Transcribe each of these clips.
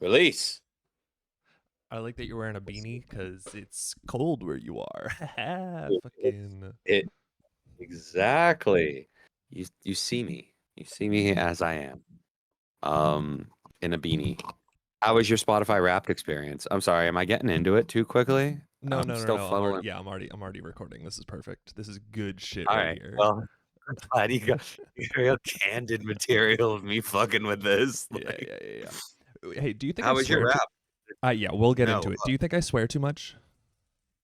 Release. I like that you're wearing a beanie because it's cold where you are. Fucking. It exactly. You see me. You see me as I am. In a beanie. How was your Spotify Wrapped experience? I'm sorry, am I getting into it too quickly? No, I'm no, no, still no. fumbling. I'm already recording. This is perfect. This is good shit All right right. here. Well, I'm glad you got real candid material of me fucking with this. Yeah, Like, yeah, yeah, yeah. Hey, do you think I how was your swear too? rap? Yeah, we'll get No. into it. Do you think I swear too much?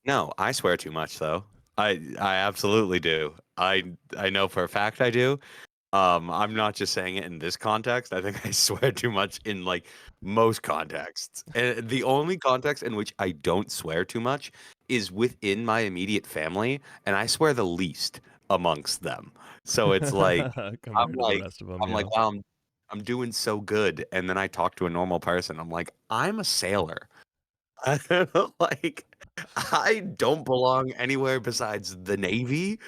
No, I swear too much though. I absolutely do. I know for a fact I do. I'm not just saying it in this context. I think I swear too much in like most contexts. And the only context in which I don't swear too much is within my immediate family, and I swear the least amongst them. So it's like I'm Compared to the like rest of them, I'm like, yeah. wow, I'm doing so good. And then I talk to a normal person. I'm like, I'm a sailor. Like I don't belong anywhere besides the Navy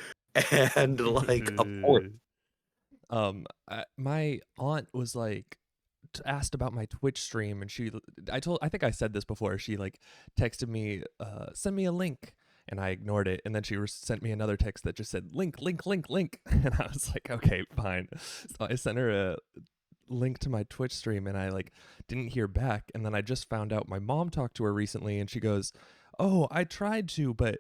and like a port. My aunt was like asked about my Twitch stream, and I think I said this before. She like texted me, send me a link, and I ignored it, and then she sent me another text that just said link, link, link, link, and I was like, okay, fine. So I sent her a link to my Twitch stream, and I like didn't hear back, and then I just found out my mom talked to her recently, and she goes, oh, I tried to, but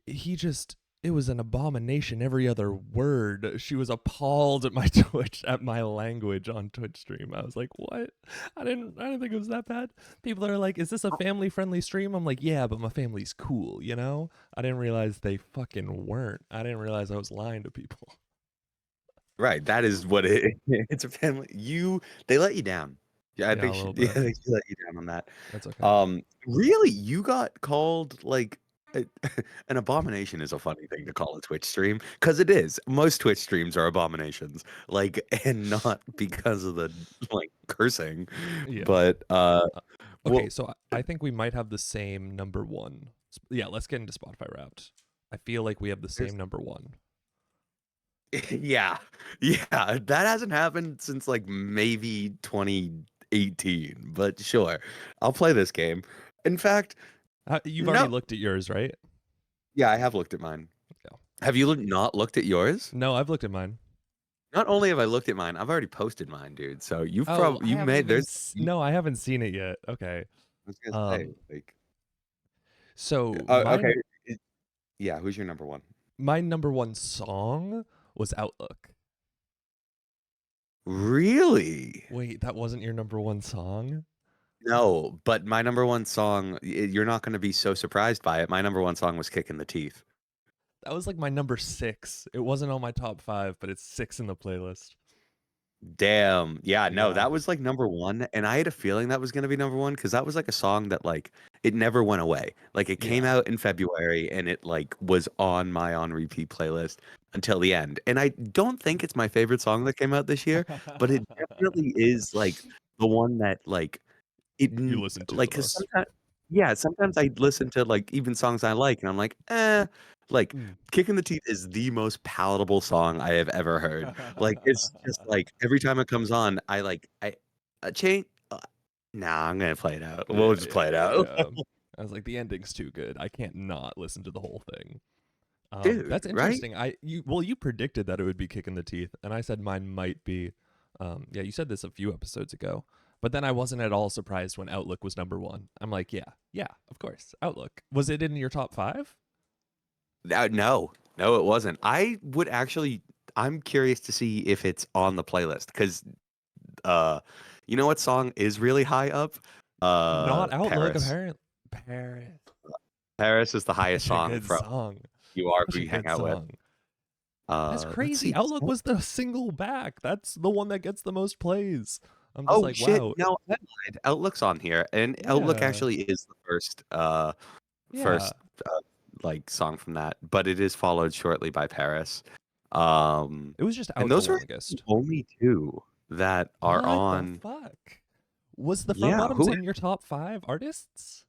he just it was an abomination every other word. She was appalled at my Twitch, at my language on Twitch stream. I was like, what? I didn't think it was that bad. People are like, is this a family friendly stream? I'm like, yeah, but my family's cool, you know? I didn't realize they fucking weren't. I didn't realize I was lying to people. Right, that is what it it's a family they let you down. Yeah, Yeah, a little yeah, bit. they should let you down on that. That's okay. Really? You got called, like, a an abomination is a funny thing to call a Twitch stream because it is. Most Twitch streams are abominations, like, and not because of the, like, cursing, Yeah. but, Okay, well, so I think we might have the same number one. Yeah, let's get into Spotify Wrapped. I feel like we have the there's same number one. yeah. Yeah, that hasn't happened since, like, maybe 2018, but sure. I'll play this game. In fact, You've already no. looked at yours, right? Yeah, I have looked at mine. Yeah. Have you not looked at yours? No, I've looked at mine. Not only have I looked at mine, I've already posted mine, dude. So you've Oh, probably you made there's no, I haven't seen it yet. Okay. I was gonna say Um, like so okay. Yeah, who's your number one? my number one song was Outlook. Really? Wait, that wasn't your number one song? No, but my number one song, you're not going to be so surprised by it. My number one song was Kick in the Teeth. That was like my number six. It wasn't on my top five, but it's six in the playlist. Damn. Yeah, no, Yeah. that was like number one. And I had a feeling that was going to be number one because that was like a song that like it never went away. Like it came Yeah. out in February and it like was on my on repeat playlist until the end. And I don't think it's my favorite song that came out this year, but it definitely is like the one that like You listened to the like because most. sometimes yeah, sometimes I listen to like even songs I like and I'm like, like Mm. Kick in the Teeth is the most palatable song I have ever heard. Like it's just like every time it comes on, I change. Nah, I'm gonna play it out. Yeah, We'll just yeah, play it yeah, out, yeah. I was like, the ending's too good. I can't not listen to the whole thing. dude. That's Right? interesting. You predicted that it would be Kick in the Teeth, and I said mine might be. Yeah, you said this a few episodes ago, but then I wasn't at all surprised when Outlook was number one. I'm like, yeah, yeah, of course, Outlook. Was it in your top five? No, no, it wasn't. I would actually. I'm curious to see if it's on the playlist because uh, you know what song is really high up? Not Outlook, Paris. apparently. Paris, Paris is the highest such a song good from song. You Are Who Such a You Hang good Out With. song. That's Let's crazy. see. Outlook was the single back. That's the one that gets the most plays. I'm just Oh like, shit! wow. No, I lied. Outlook's on here, and Outlook Yeah, actually is the yeah. first like song from that, but it is followed shortly by Paris. It was just And out the those are the longest. only two that are What the on. fuck? Was the front Yeah, bottoms who? in your top five artists?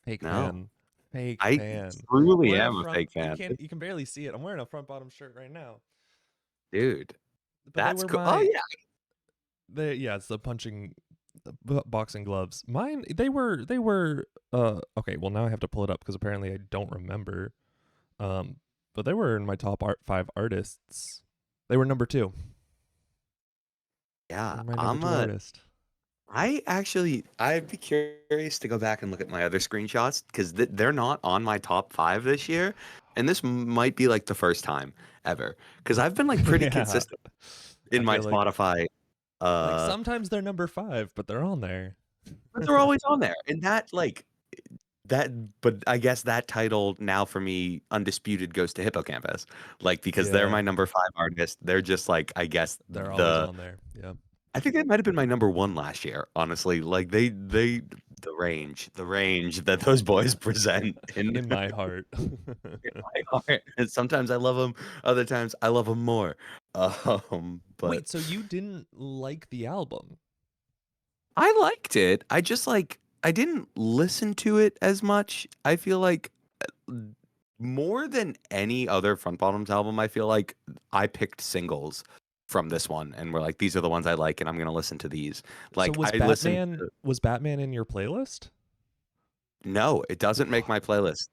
Fake No, fan. Fake I fan. I'm truly wearing a am a front. fake fan, You can barely see it. I'm wearing a front bottom shirt right now. dude. But they That's were cool. Oh my. yeah, They, yeah, it's the punching boxing gloves. Mine, they were. Okay, well now I have to pull it up because apparently I don't remember. Um, but they were in my top 5 artists. They were number 2. They Yeah, were my number 2 artist. I'd be curious to go back and look at my other screenshots because they're not on my top 5 this year, and this might be like the first time ever because I've been like pretty Yeah, consistent I in my feel Spotify. like Uh, sometimes they're number 5, but they're on there. but they're always on there, and that. But I guess that title now for me, undisputed, goes to Hippocampus, like because they're Yeah, my number 5 artist. They're just like I guess they're always the on there. Yeah, I think they might have been my number 1 last year, honestly. Like they the range that those boys present in, in my heart. in my heart. And sometimes I love them, other times I love them more. But Wait, so you didn't like the album? I liked it. I just like I didn't listen to it as much. I feel like more than any other Front Bottoms album, I feel like I picked singles from this one and we're like, these are the ones I like and I'm gonna listen to these. So Like I listened to Was Batman in your playlist? No, it doesn't make my playlist,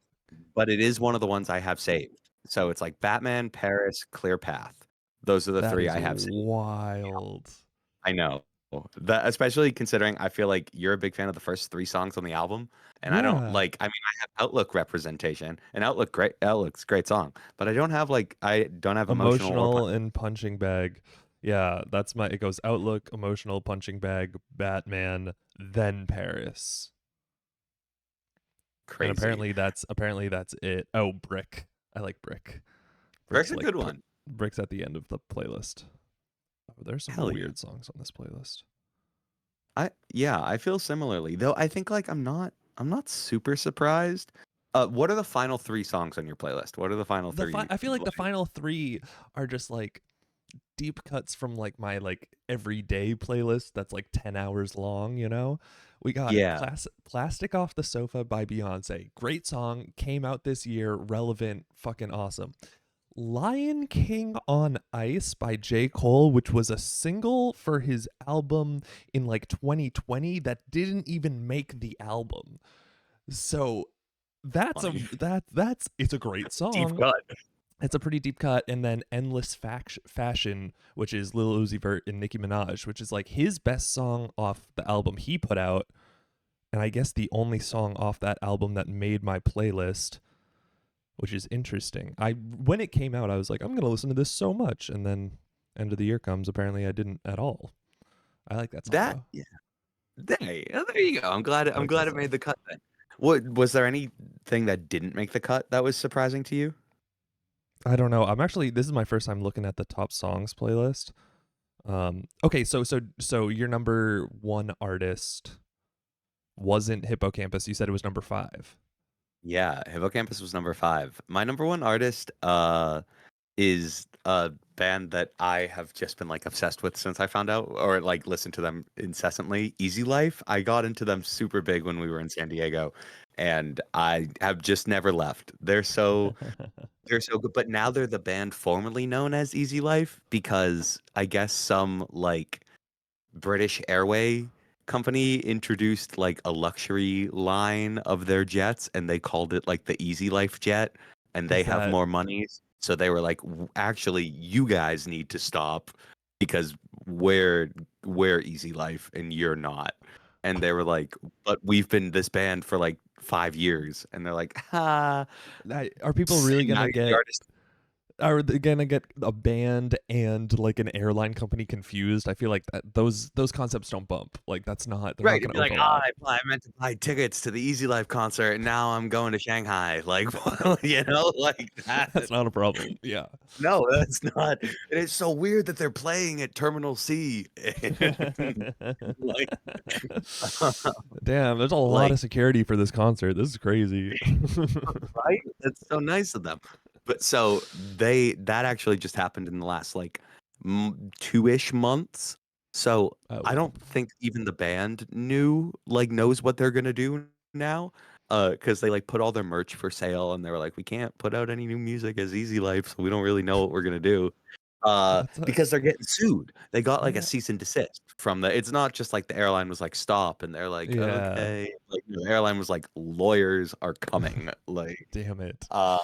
but it is one of the ones I have saved. So it's like Batman, Paris, Clear Path. Those are the That 3 is I have saved. wild. I know. That especially considering I feel like you're a big fan of the first 3 songs on the album, and I don't Yeah. like I mean, I have Outlook representation, and Outlook's a great song, but I don't have emotional or Emotional and punching bag. Yeah, that's my it goes Outlook, emotional, punching bag, Batman, then Paris. And crazy. apparently that's it. Oh, Brick. I like Brick. Brick's Brick's a like good one. Brick's at the end of the playlist. Oh, there's some Hell yeah. weird songs on this playlist. I feel similarly. Though I think like I'm not super surprised. What are the final 3 songs on your playlist? What are the final 3 I feel like the like final 3 are just like deep cuts from like my like everyday playlist that's like 10 hours long, you know? We got Yeah. Plastic Off the Sofa by Beyonce. Great song, came out this year, relevant, fucking awesome. Lion King on Ice by J. Cole, which was a single for his album in like 2020 that didn't even make the album. So Funny. that's it's a great Deep song. cut. It's a pretty deep cut, and then Endless Fashion, which is Lil Uzi Vert and Nicki Minaj, which is like his best song off the album he put out, and I guess the only song off that album that made my playlist, which is interesting. I when it came out, I was like, I'm gonna listen to this so much, and then end of the year comes. Apparently, I didn't at all. I like that song That though. yeah. There you go. I I'm like that glad it song. made the cut then. What was there anything that didn't make the cut that was surprising to you? I don't know. I'm actually this is my first time looking at the top songs playlist. Okay, so your number 1 artist wasn't Hippocampus. You said it was number 5. Yeah, Hippocampus was number 5. My number 1 artist is a band that I have just been like obsessed with since I found out or like listened to them incessantly. Easy Life. I got into them super big when we were in San Diego and I have just never left. They're so good, but now they're the band formerly known as Easy Life because I guess some like British Airway company introduced like a luxury line of their jets and they called it like the Easy Life jet and they Is have that more money. So they were like, Actually, you guys need to stop because we're Easy Life and you're not." And they were like, "But we've been this band for like 5 years." And they're like, "Ha." are people really Now gonna you're the get artist. are they gonna get a band and like an airline company confused? I feel like those concepts don't bump. Like they're not Right, it'd gonna be like, overlap. I meant to buy tickets to the Easy Life concert, and now I'm going to Shanghai." Like, like that. That's not a problem. Yeah. No, that's not. And it's so weird that they're playing at Terminal C. Like, Damn, there's a lot like, of security for this concert. This is crazy. right? That's so nice of them. But that actually just happened in the last like 2-ish months. So I Oh, don't think even the band knows what they're gonna do now. Because they like put all their merch for sale and they were like, we can't put out any new music as Easy Life, so we don't really know what we're gonna do. That's because they're getting sued. They got like a yeah. cease and desist from the. It's not just like the airline was like stop, and they're like Yeah. okay, like the airline was like lawyers are coming, like Damn it. uh.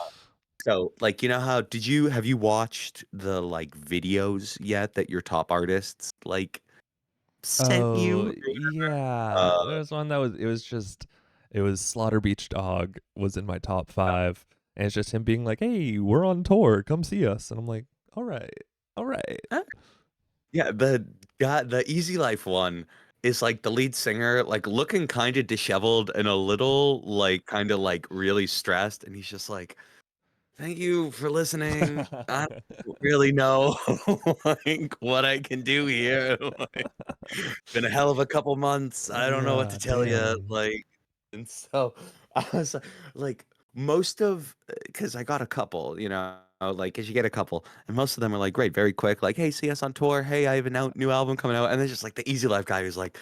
So like you know how have you watched the like videos yet that your top artists like sent Oh, you? yeah. Uh, There's one that it was Slaughter Beach Dog was in my top 5, and it's just him being like, "Hey, we're on tour. Come see us." And I'm like, "All right. All right." uh, yeah, the Easy Life one is like the lead singer like looking kind of disheveled and a little like kind of like really stressed, and he's just like, thank you for listening. I don't really know like what I can do here. Like, been a hell of a couple months. I don't know what to Yeah, tell you. damn. Like, and so I was like, most of because I got a couple, you know, like as you get a couple, and most of them are like, great, very quick, like, hey, see us on tour. Hey, I have a new album coming out, and then just like the Easy Life guy who's like,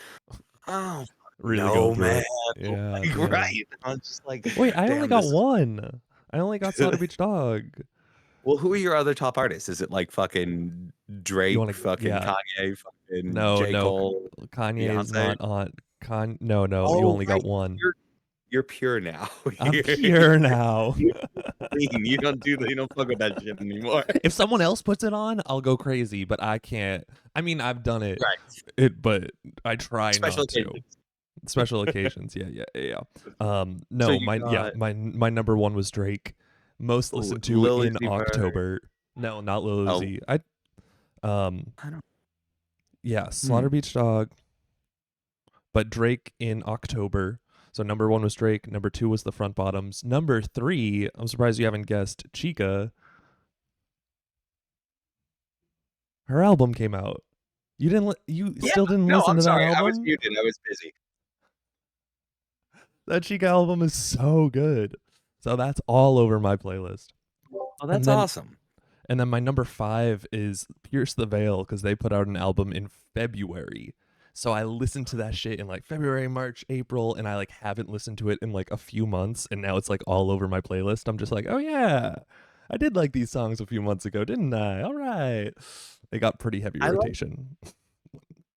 oh Really going no, through man, it. Yeah, like damn. right. I was just like, Wait, I only damn, got this is. one. I only got Slaughter Beach Dog. Well, who are your other top artists? Is it like fucking You Drake, want to? fucking Yeah. Kanye, fucking No, J. no. Cole, Kanye is Beyonce? not on. No, no. You Oh, only got right. one. You're pure now. I'm You're, pure now. you're clean. You don't do that. You don't fuck with that shit anymore. If someone else puts it on, I'll go crazy, but I can't. I mean, I've done it, Right. but I try Special not to. occasions. Special occasions, yeah, yeah, yeah. So No, you my yeah, got my number one was Drake. Most ooh, listened to Lil in Uzi Vert. October. No, not Lil Oh, Uzi. Um, I don't. yeah, Hmm. Slaughter Beach Dog, but Drake in October. So number one was Drake. Number two was the Front Bottoms. Number three, I'm surprised you haven't guessed. Chica. Her album came out. You Yeah. still didn't No, listen I'm to that sorry. I was album? muted. I was busy. That Chica album is so good. So that's all over my playlist. Oh, And that's then awesome. my number 5 is Pierce the Veil because they put out an album in February. So I listened to that shit in like February, March, April, and I like haven't listened to it in like a few months, and now it's like all over my playlist. I'm just like, oh yeah, I did like these songs a few months ago, didn't I? All right. They got pretty heavy I like rotation.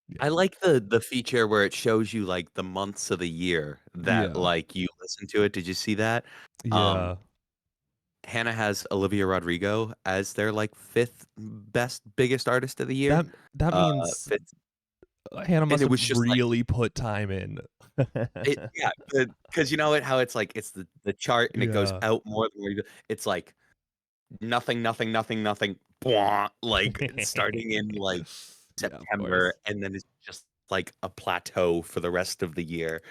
Yeah. I like the feature where it shows you like the months of the year that Yeah. like you listen to it. Did you see that? Um, Yeah. Hannah has Olivia Rodrigo as their like fifth best biggest artist of the year. That Uh, means fifth, Hannah and must it have was just like really put time in. it, yeah, because you know it how it's like it's the chart and it goes Yeah. out more than where you go. It's like nothing, nothing, nothing, nothing, blah, like starting in like Yeah, of September, course. and then it's just like a plateau for the rest of the year.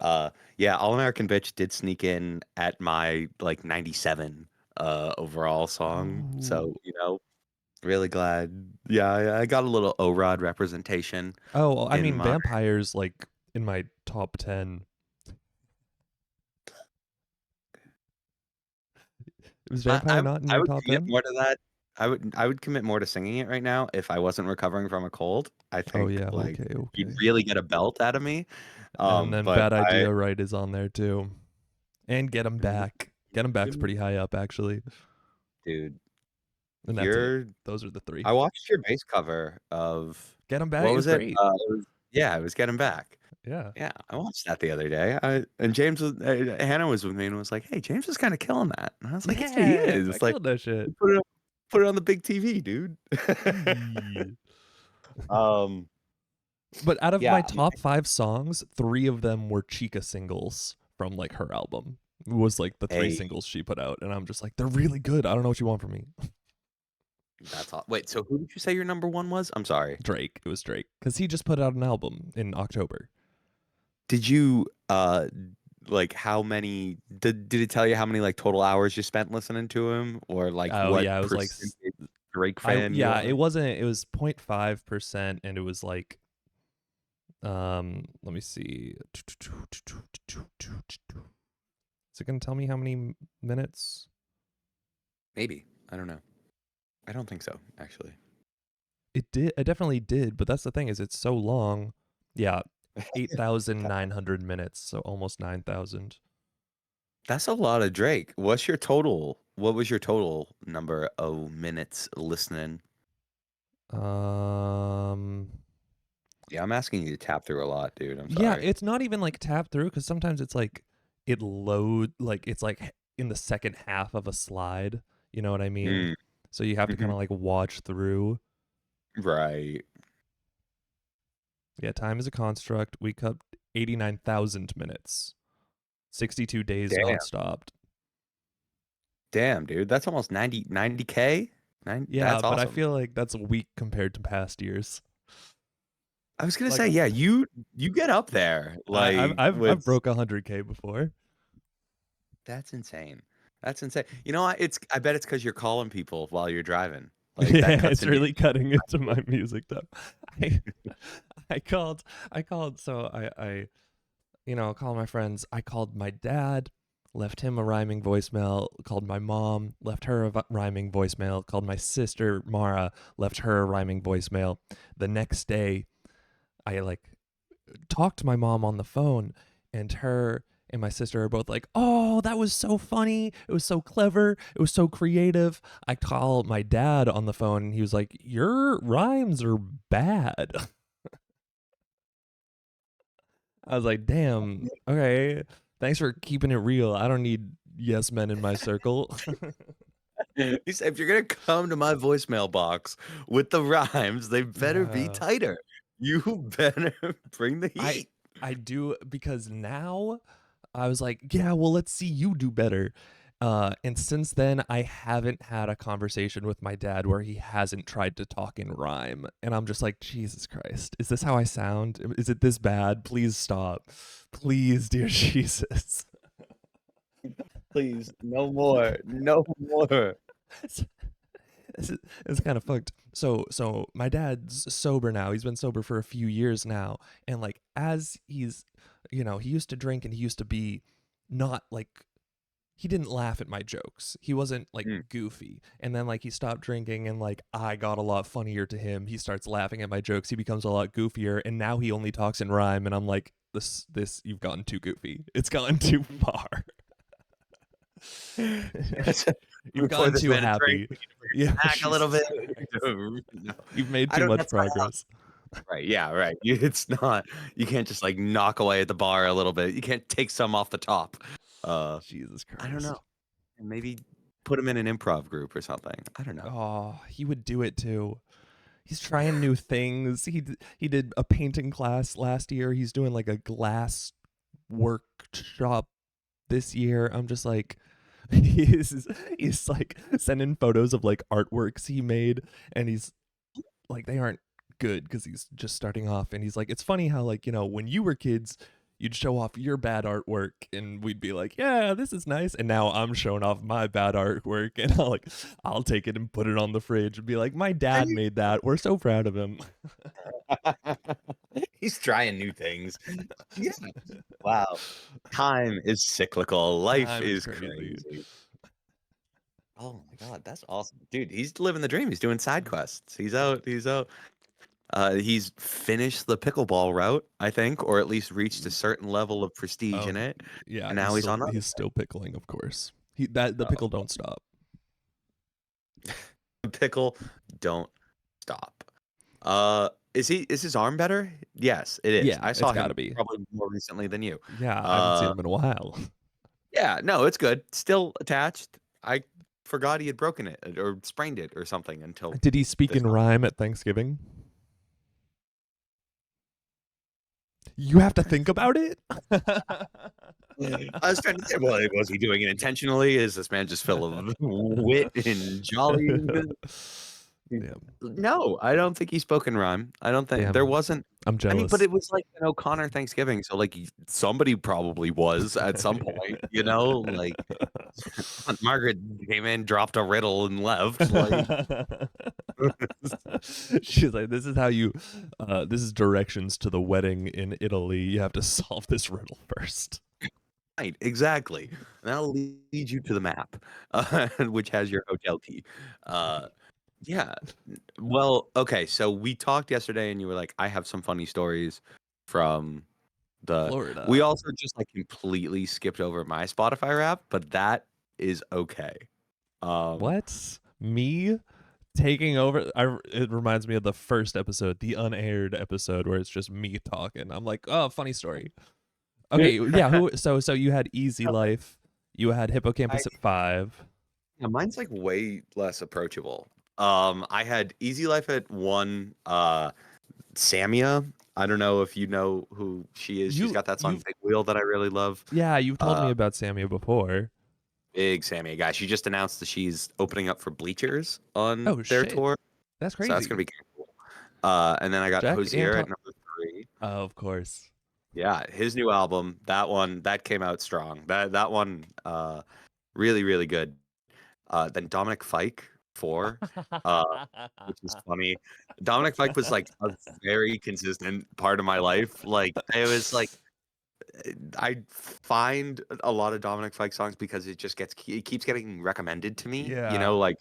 Yeah. Yeah, All American Bitch did sneak in at my like 97 overall song. Oh. So, you know, really glad. Yeah, I got a little O-Rod representation Oh, well, I in mean, my vampires like in my top 10. Was vampire not in I your would top commit 10? more to that. I would commit more to singing it right now if I wasn't recovering from a cold. I Oh think yeah, like okay, you'd okay. really get a belt out of me. And then But Bad I Idea Right is on there too. And Get 'em Back. Get 'em Back's pretty high up actually. dude, And that's it. you're Those are the 3. I watched your bass cover of Get 'em Back what is was it? great. Yeah, it was Getting Back. Yeah. Yeah, I watched that the other day. And James was Hannah was with me and was like, "Hey, James is kind of killing that." And I was like, "Yeah, he Yeah, is." I It's like killed that shit. put it on the big TV, dude. Yee. um, But out of my yeah, top 5 songs, 3 of them were Chica singles from like her album. It was like the 3 hey, singles she put out, and I'm just like, they're really good. I don't know what you want from me. that's all. Wait, so who did you say your number one was? I'm sorry. Drake. It was Drake because he just put out an album in October. Did you like how many did it tell you how many like total hours you spent listening to him or like Oh what yeah, it was like percentage Drake fan you it are? wasn't. It was 0.5%, and it was like let me see. Is it gonna tell me how many minutes? Maybe. I don't know. I don't think so, actually. It did. It definitely did. But that's the thing is, it's so long. Yeah, 8,900 minutes, so almost 9,000. That's a lot of Drake. What's your total? What was your total number of minutes listening? Um, Yeah, I'm asking you to tap through a lot, dude. I'm yeah, sorry. it's not even like tap through because sometimes it's like it load like it's like in the second half of a slide. You know what I mean? Mm, So you have to kind hmm. of like watch through. Right. Yeah, time is a construct. We cut 89,000 minutes, 62 days Damn. not stopped. Damn, dude. That's almost 90K. Yeah, That's but I awesome. feel like that's weak compared to past years. I was gonna Like say, yeah, you get up there, I've like I've with I've broke 100K before. that's insane. That's insane. You know, I bet it's because you're calling people while you're driving. Like that Yeah, cuts it's into really cutting into my music though. I I called so I called my friends. I called my dad, left him a rhyming voicemail, called my mom, left her a rhyming voicemail, called my sister Mara, left her a rhyming voicemail. The next day, I like talked to my mom on the phone, and her and my sister are both like, "Oh, that was so funny. It was so clever. It was so creative." I call my dad on the phone, and he was like, "Your rhymes are bad." I was like, "Damn. Okay. Thanks for keeping it real. I don't need yes men in my circle." He said, if you're gonna come to my voicemail box with the rhymes, they better be Yeah. tighter. You better bring the I heat. I do because now I was like, yeah, well, let's see you do better. And since then, I haven't had a conversation with my dad where he hasn't tried to talk in rhyme. And I'm just like, Jesus Christ, is this how I sound? Is it this bad? Please stop. Please, dear Jesus. Please, no more. No more. it's, it's kind of fucked. So my dad's sober now. He's been sober for a few years now. And like, as he's, he used to drink and he used to be not like he didn't laugh at my jokes. He wasn't like Mm. goofy. And then like he stopped drinking and like I got a lot funnier to him. He starts laughing at my jokes. He becomes a lot goofier and now he only talks in rhyme and I'm like this you've gotten too goofy. It's gone too far. You've Before gotten this too man a drink, happy. we need to bring Yeah, it back a little Jesus bit. Christ. No, You've made I too don't. much That's not how. progress. Right. Yeah. Right. It's not. You can't just like knock away at the bar a little bit. You can't take some off the top. Uh, Jesus I don't know. Christ. Maybe put him in an improv group or something. I don't know. Oh, he would do it too. He's trying new things. He did a painting class last year. He's doing like a glass workshop this year. I'm just like he's like sending photos of like artworks he made and he's like they aren't good because he's just starting off and he's like it's funny how like when you were kids you'd show off your bad artwork and we'd be like yeah this is nice and now I'm showing off my bad artwork and I'll take it and put it on the fridge and be like my dad made that we're so proud of him. He's trying new things. Yeah. Wow. Time is cyclical. Life Time is is crazy. crazy. Oh my god, that's awesome, dude. He's living the dream. He's doing side quests. He's out. He's out. He's finished the pickleball route, I think, or at least reached a certain level of prestige Oh in it, yeah, and now he's on other. he's still pickling, of course. He that the pickle don't stop. Pickle, don't stop. Is his arm better? Yes, it is. Yeah, I it's saw got to him be. probably more recently than you. Yeah, I haven't seen Uh, him in a while. yeah, no, it's good. Still attached. I forgot he had broken it or sprained it or something until Did he speak this in conversation. rhyme at Thanksgiving? You have to think about it. I was trying to say, well, was he doing it intentionally? Is this man just full of wit and jolly? Damn. No, I don't think he spoke in rhyme. I don't think there Damn. wasn't. I'm I mean, but jealous. it was like an O'Connor Thanksgiving, so like somebody probably was at some point, like Aunt Margaret came in, dropped a riddle, and left. Like, She's like, this is how you this is directions to the wedding in Italy. You have to solve this riddle first. right, exactly. And that'll lead you to the map, which has your hotel key. Uh, yeah. Well, okay. So we talked yesterday, and you were like, "I have some funny stories from the." We Florida. also just like completely skipped over my Spotify rap, but that is okay. Um, What? Me? taking over. It reminds me of the first episode, the unaired episode, where it's just me talking. I'm like, oh, funny story. Okay, yeah. So you had Easy Life. You had I, Hippocampus at 5. yeah, mine's like way less approachable. I had Easy Life at 1. Samia. I don't know if you know who she is. She's got that song You've Big Wheel that I really love. Yeah, you've told Uh, me about Samia before. Big Samia guy. She just announced that she's opening up for Bleachers on Oh their shit, tour. that's So that's gonna crazy. be kind of cool. And then I got Jack Hosier Anton. at number 3. Oh, of course. Yeah, his new album, that came out strong. That one, really, really good. Then Dominic Fike 4, uh, which is funny. Dominic Fike was like a very consistent part of my life. Like it was like I find a lot of Dominic Fike songs because it keeps getting recommended to me. You Yeah. know, like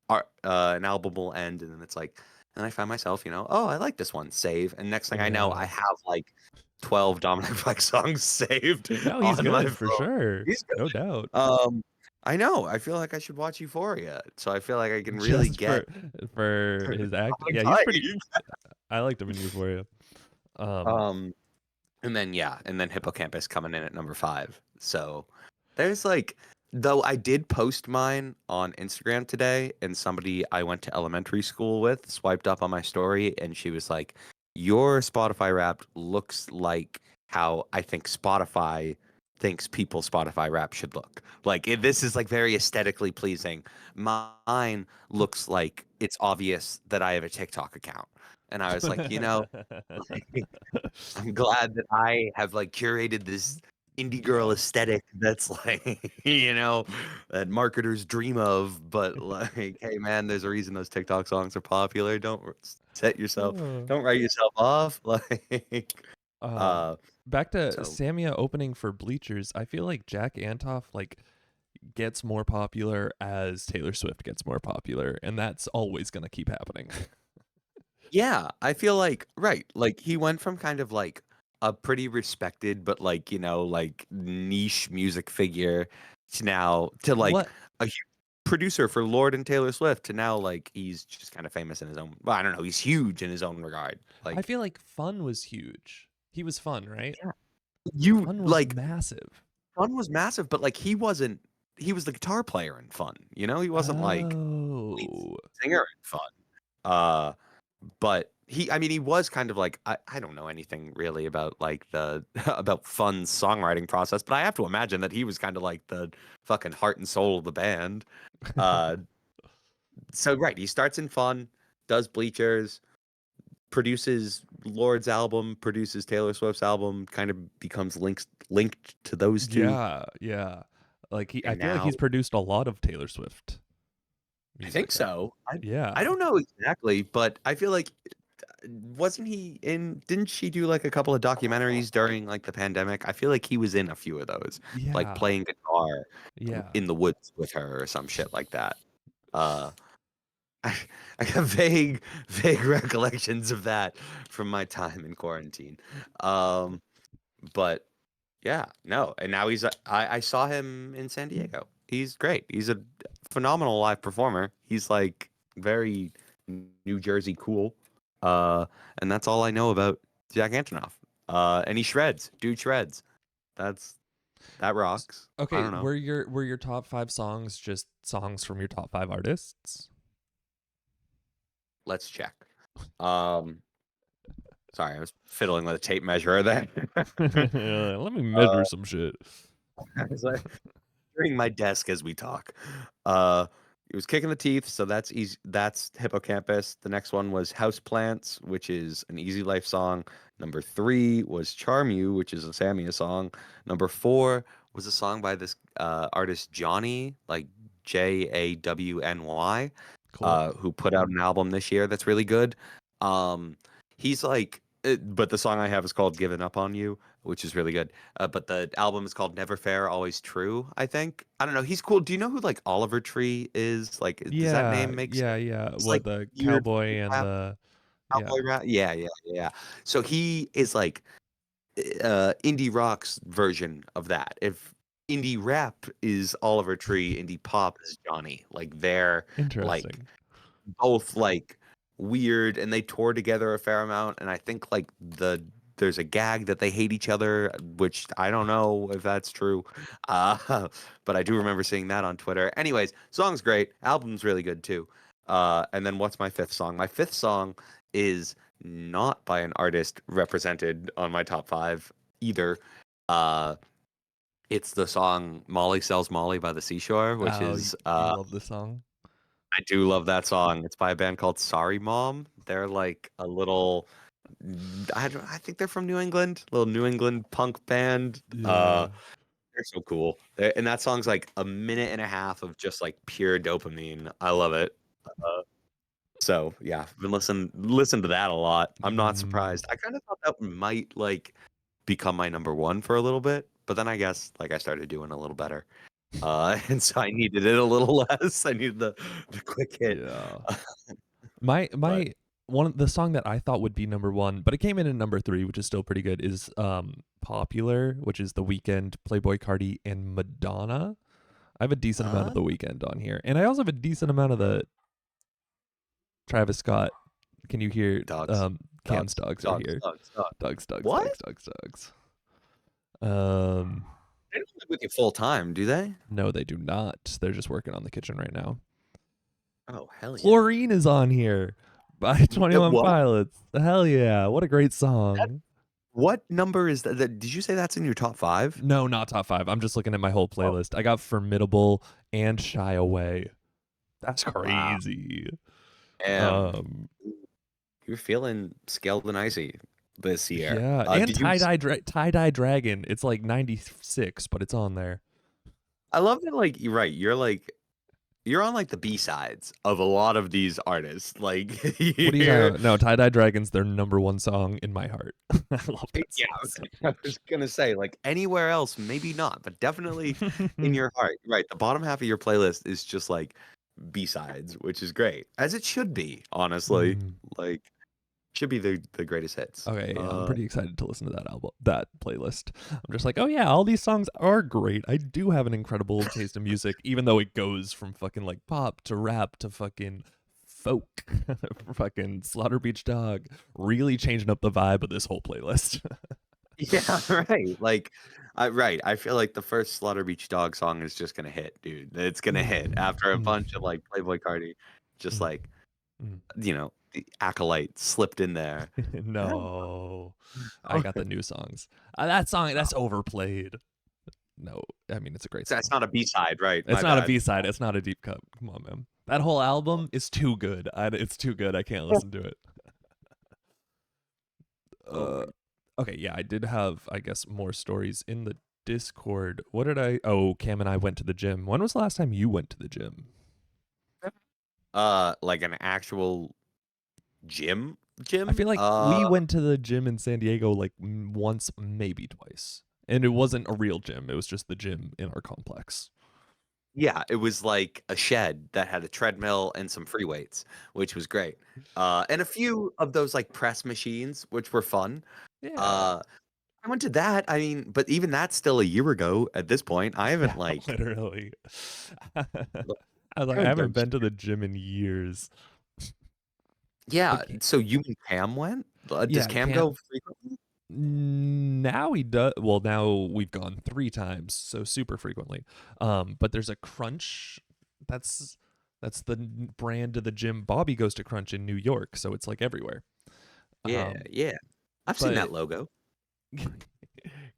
an album will end and then it's like, and I find myself, oh, I like this one, save, and next thing I know, I Yeah. have like 12 Dominic Fike songs saved No, he's on my good for phone. sure. He's No good. doubt. I know. I feel like I should watch Euphoria, so I feel like I can really Just get for his act. Dominic Yeah, he's Fike. pretty. I liked him in Euphoria. Um, Um, and then Hippocampus coming in at number 5. So there's like, though I did post mine on Instagram today, and somebody I went to elementary school with swiped up on my story, and she was like, "Your Spotify Wrapped looks like how I think Spotify thinks people Spotify Wrapped should look. Like this is like very aesthetically pleasing. Mine looks like it's obvious that I have a TikTok account." And I was like, I'm glad that I have like curated this indie girl aesthetic that's like, that marketers dream of. But like, hey man, there's a reason those TikTok songs are popular. Uh, Don't write yourself off. Like, um, uh, back to so Samia opening for Bleachers. I feel like Jack Antoff like gets more popular as Taylor Swift gets more popular, and that's always gonna keep happening. yeah, I feel like right, like he went from kind of like a pretty respected but like like niche music figure to now to like What a huge producer for Lord and Taylor Swift to now like he's just kind of famous in his own. Well, I don't know, he's huge in his own regard. I Like feel like Fun was huge. He was Fun, right? yeah, you Fun was like massive. Fun was massive, but like he wasn't. He was the guitar player in Fun. He wasn't like lead Oh. singer in Fun. Uh, but I mean, he was kind of like I don't know anything really about like the about Fun's songwriting process, but I have to imagine that he was kind of like the fucking heart and soul of the band. Uh, so right, he starts in Fun, does Bleachers, produces Lord's album, produces Taylor Swift's album, kind of becomes linked to those two, Yeah, yeah. Like I and feel like now he's produced a lot of Taylor Swift I think music. so. Yeah. I don't know exactly, but I feel like wasn't he in didn't she do like a couple of documentaries during like the pandemic? I feel like he was in a few of those, like Yeah. playing guitar Yeah. in the woods with her or some shit like that. Uh I, I have vague recollections of that from my time in quarantine. Um but yeah, no. And now I saw him in San Diego. He's great. He's a phenomenal live performer. He's like very New Jersey cool. And that's all I know about Jack Antonoff. And he shreds. Dude shreds. That rocks. I Okay, don't know. were your top 5 songs just songs from your top 5 artists? Let's check. Um, sorry, I was fiddling with a tape measure there. Let me uh, measure some shit. I was like, clearing my desk as we talk. Uh, it was Kicking the Teeth, so that's easy. That's Hippocampus. The next one was Houseplants, which is an Easy Life song. Number 3 was Charm You, which is a Samia song. Number 4 was a song by this artist Johnny, like Jawny, Cool. who put out an album this year that's really good. Um, he's like, but the song I have is called "Giving Up on You," which is really good. But the album is called Never Fair, Always True, I think. I don't know. He's cool. Do you know who like Oliver Tree is? Like, does that Yeah, name make sense? yeah, yeah. It's What like the weird cowboy and rap, the yeah. cowboy rap. Yeah, yeah, yeah. So he is like indie rock's version of that. If indie rap is Oliver Tree, indie pop is Johnny. Like they're like Interesting. both like weird, and they tour together a fair amount. And I think like there's a gag that they hate each other, which I don't know if that's true. Uh, but I do remember seeing that on Twitter. Anyways, song's great. Album's really good too. And then what's my fifth song? My fifth song is not by an artist represented on my top five either. Uh, it's the song "Molly Sells Molly" by the Seashore, which Oh, is you love this song? I do love that song. It's by a band called Sorry Mom. They're like a little I think they're from New England, little New England punk band. Yeah. They're so cool. And that song's like a minute and a half of just like pure dopamine. I love it. Uh, so yeah, I've been listen to that a lot. I'm not Mm, surprised. I kind of thought that might like become my number one for a little bit, but then I guess like I started doing a little better. And so I needed it a little less. I needed the quick hit. yeah. Uh, My but my one of the song that I thought would be number one, but it came in at number three, which is still pretty good, is Popular, which is The Weeknd, Playboy Cardi, and Madonna. I have a decent amount uh, of The Weeknd on here, and I also have a decent amount of the Travis Scott. Can you hear dogs, Cam's dogs are here? dogs. Dogs, dogs, What? dogs, dogs, dogs. Um, They don't live with you full time, do they? no, they do not. They're just working on the kitchen right now. Oh hell yeah! Chlorine is on here by 21 What? Pilots. Hell yeah. What a great song. What number is that? Did you say that's in your top five? No, not top five. I'm just looking at my whole Oh playlist. I got Formidable and Shy Away. That's wow! crazy. Damn, Um, you're feeling scaled and icy this year. yeah, and Did you? Tie-Dye Dragon. It's like 96, but it's on there. I love that. Like you're right. You're on like the B sides of a lot of these artists. Like What are you you're, talking about? No, Tie-Dye Dragon's their number one song in my heart. I love that yeah. song so I was gonna say like anywhere else, maybe not, but definitely in much. your heart. Right. The bottom half of your playlist is just like B sides, which is great, as it should be. Honestly, Mm. like should be the greatest hits. Okay, yeah, I'm pretty excited to listen to that album, that playlist. I'm just like, oh yeah, all these songs are great. I do have an incredible taste in music, even though it goes from fucking like pop to rap to fucking folk, fucking Slaughter Beach Dog, really changing up the vibe of this whole playlist. Yeah, right. Like, right. I feel like the first Slaughter Beach Dog song is just gonna hit, dude. It's gonna hit Mm, after a mm, bunch of like Playboy Cardi, just mm, like mm. the acolyte slipped in there. No, I Oh, got the new songs. That song, no. that's overplayed. No, I mean it's a great That's song. not a B side, right? It's My not a bad. B side. It's not a deep cut. Come on, man. That whole album is too good. It's too good. I can't listen to it. Oh Uh, my. okay, yeah, I did have, I guess, more stories in the Discord. What did I? Oh, Cam and I went to the gym. When was the last time you went to the gym? Like an actual gym, I feel gym. like we went to the gym in San Diego like once, maybe twice, and it wasn't a real gym. It was just the gym in our complex. Yeah, it was like a shed that had a treadmill and some free weights, which was great. And a few of those like press machines, which were fun. Yeah, Uh, I went to that. I mean, but even that's still a year ago at this point. I yeah, haven't like, literally. I look, was like, I I haven't haven't done been shit. to the gym in years. Yeah. But So you and Cam went? Does yeah, Cam Cam. go frequently? Now he does. Well, now we've gone 3 times, so super frequently. But there's a Crunch. That's brand of the gym. Bobby goes to Crunch in New York, so it's like everywhere. Yeah, Um, yeah. I've seen but that logo.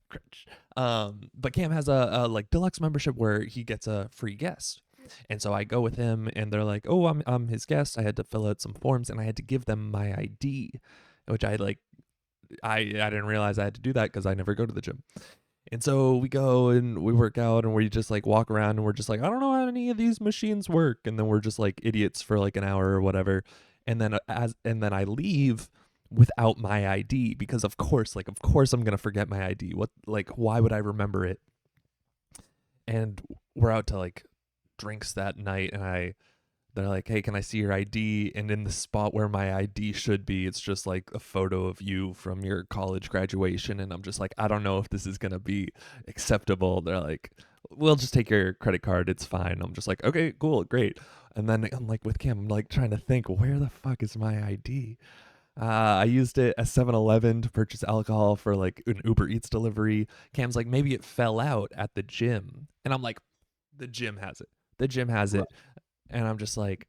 Crunch. But Cam has a like deluxe membership where he gets a free guest. And so I go with him, and they're like, "Oh, I'm his guest." I had to fill out some forms, and I had to give them my ID, which I didn't realize I had to do that because I never go to the gym. And so we go and we work out and we just like walk around and we're just like, I don't know how any of these machines work. And then we're just like idiots for like an hour or whatever. And then I leave without my ID because of course I'm gonna forget my ID. What, like, why would I remember it? And we're out to like drinks that night, and they're like, "Hey, can I see your ID?" And in the spot where my ID should be, it's just like a photo of you from your college graduation. And I'm just like, I don't know if this is gonna be acceptable. They're like, we'll just take your credit card. It's fine. I'm just like, okay, cool, great. And then I'm like with Cam, I'm like trying to think, where the fuck is my ID? I used it at 7-Eleven to purchase alcohol for like an Uber Eats delivery. Cam's like, maybe it fell out at the gym. And I'm like, the gym has it. The gym has Right. it. And I'm just like,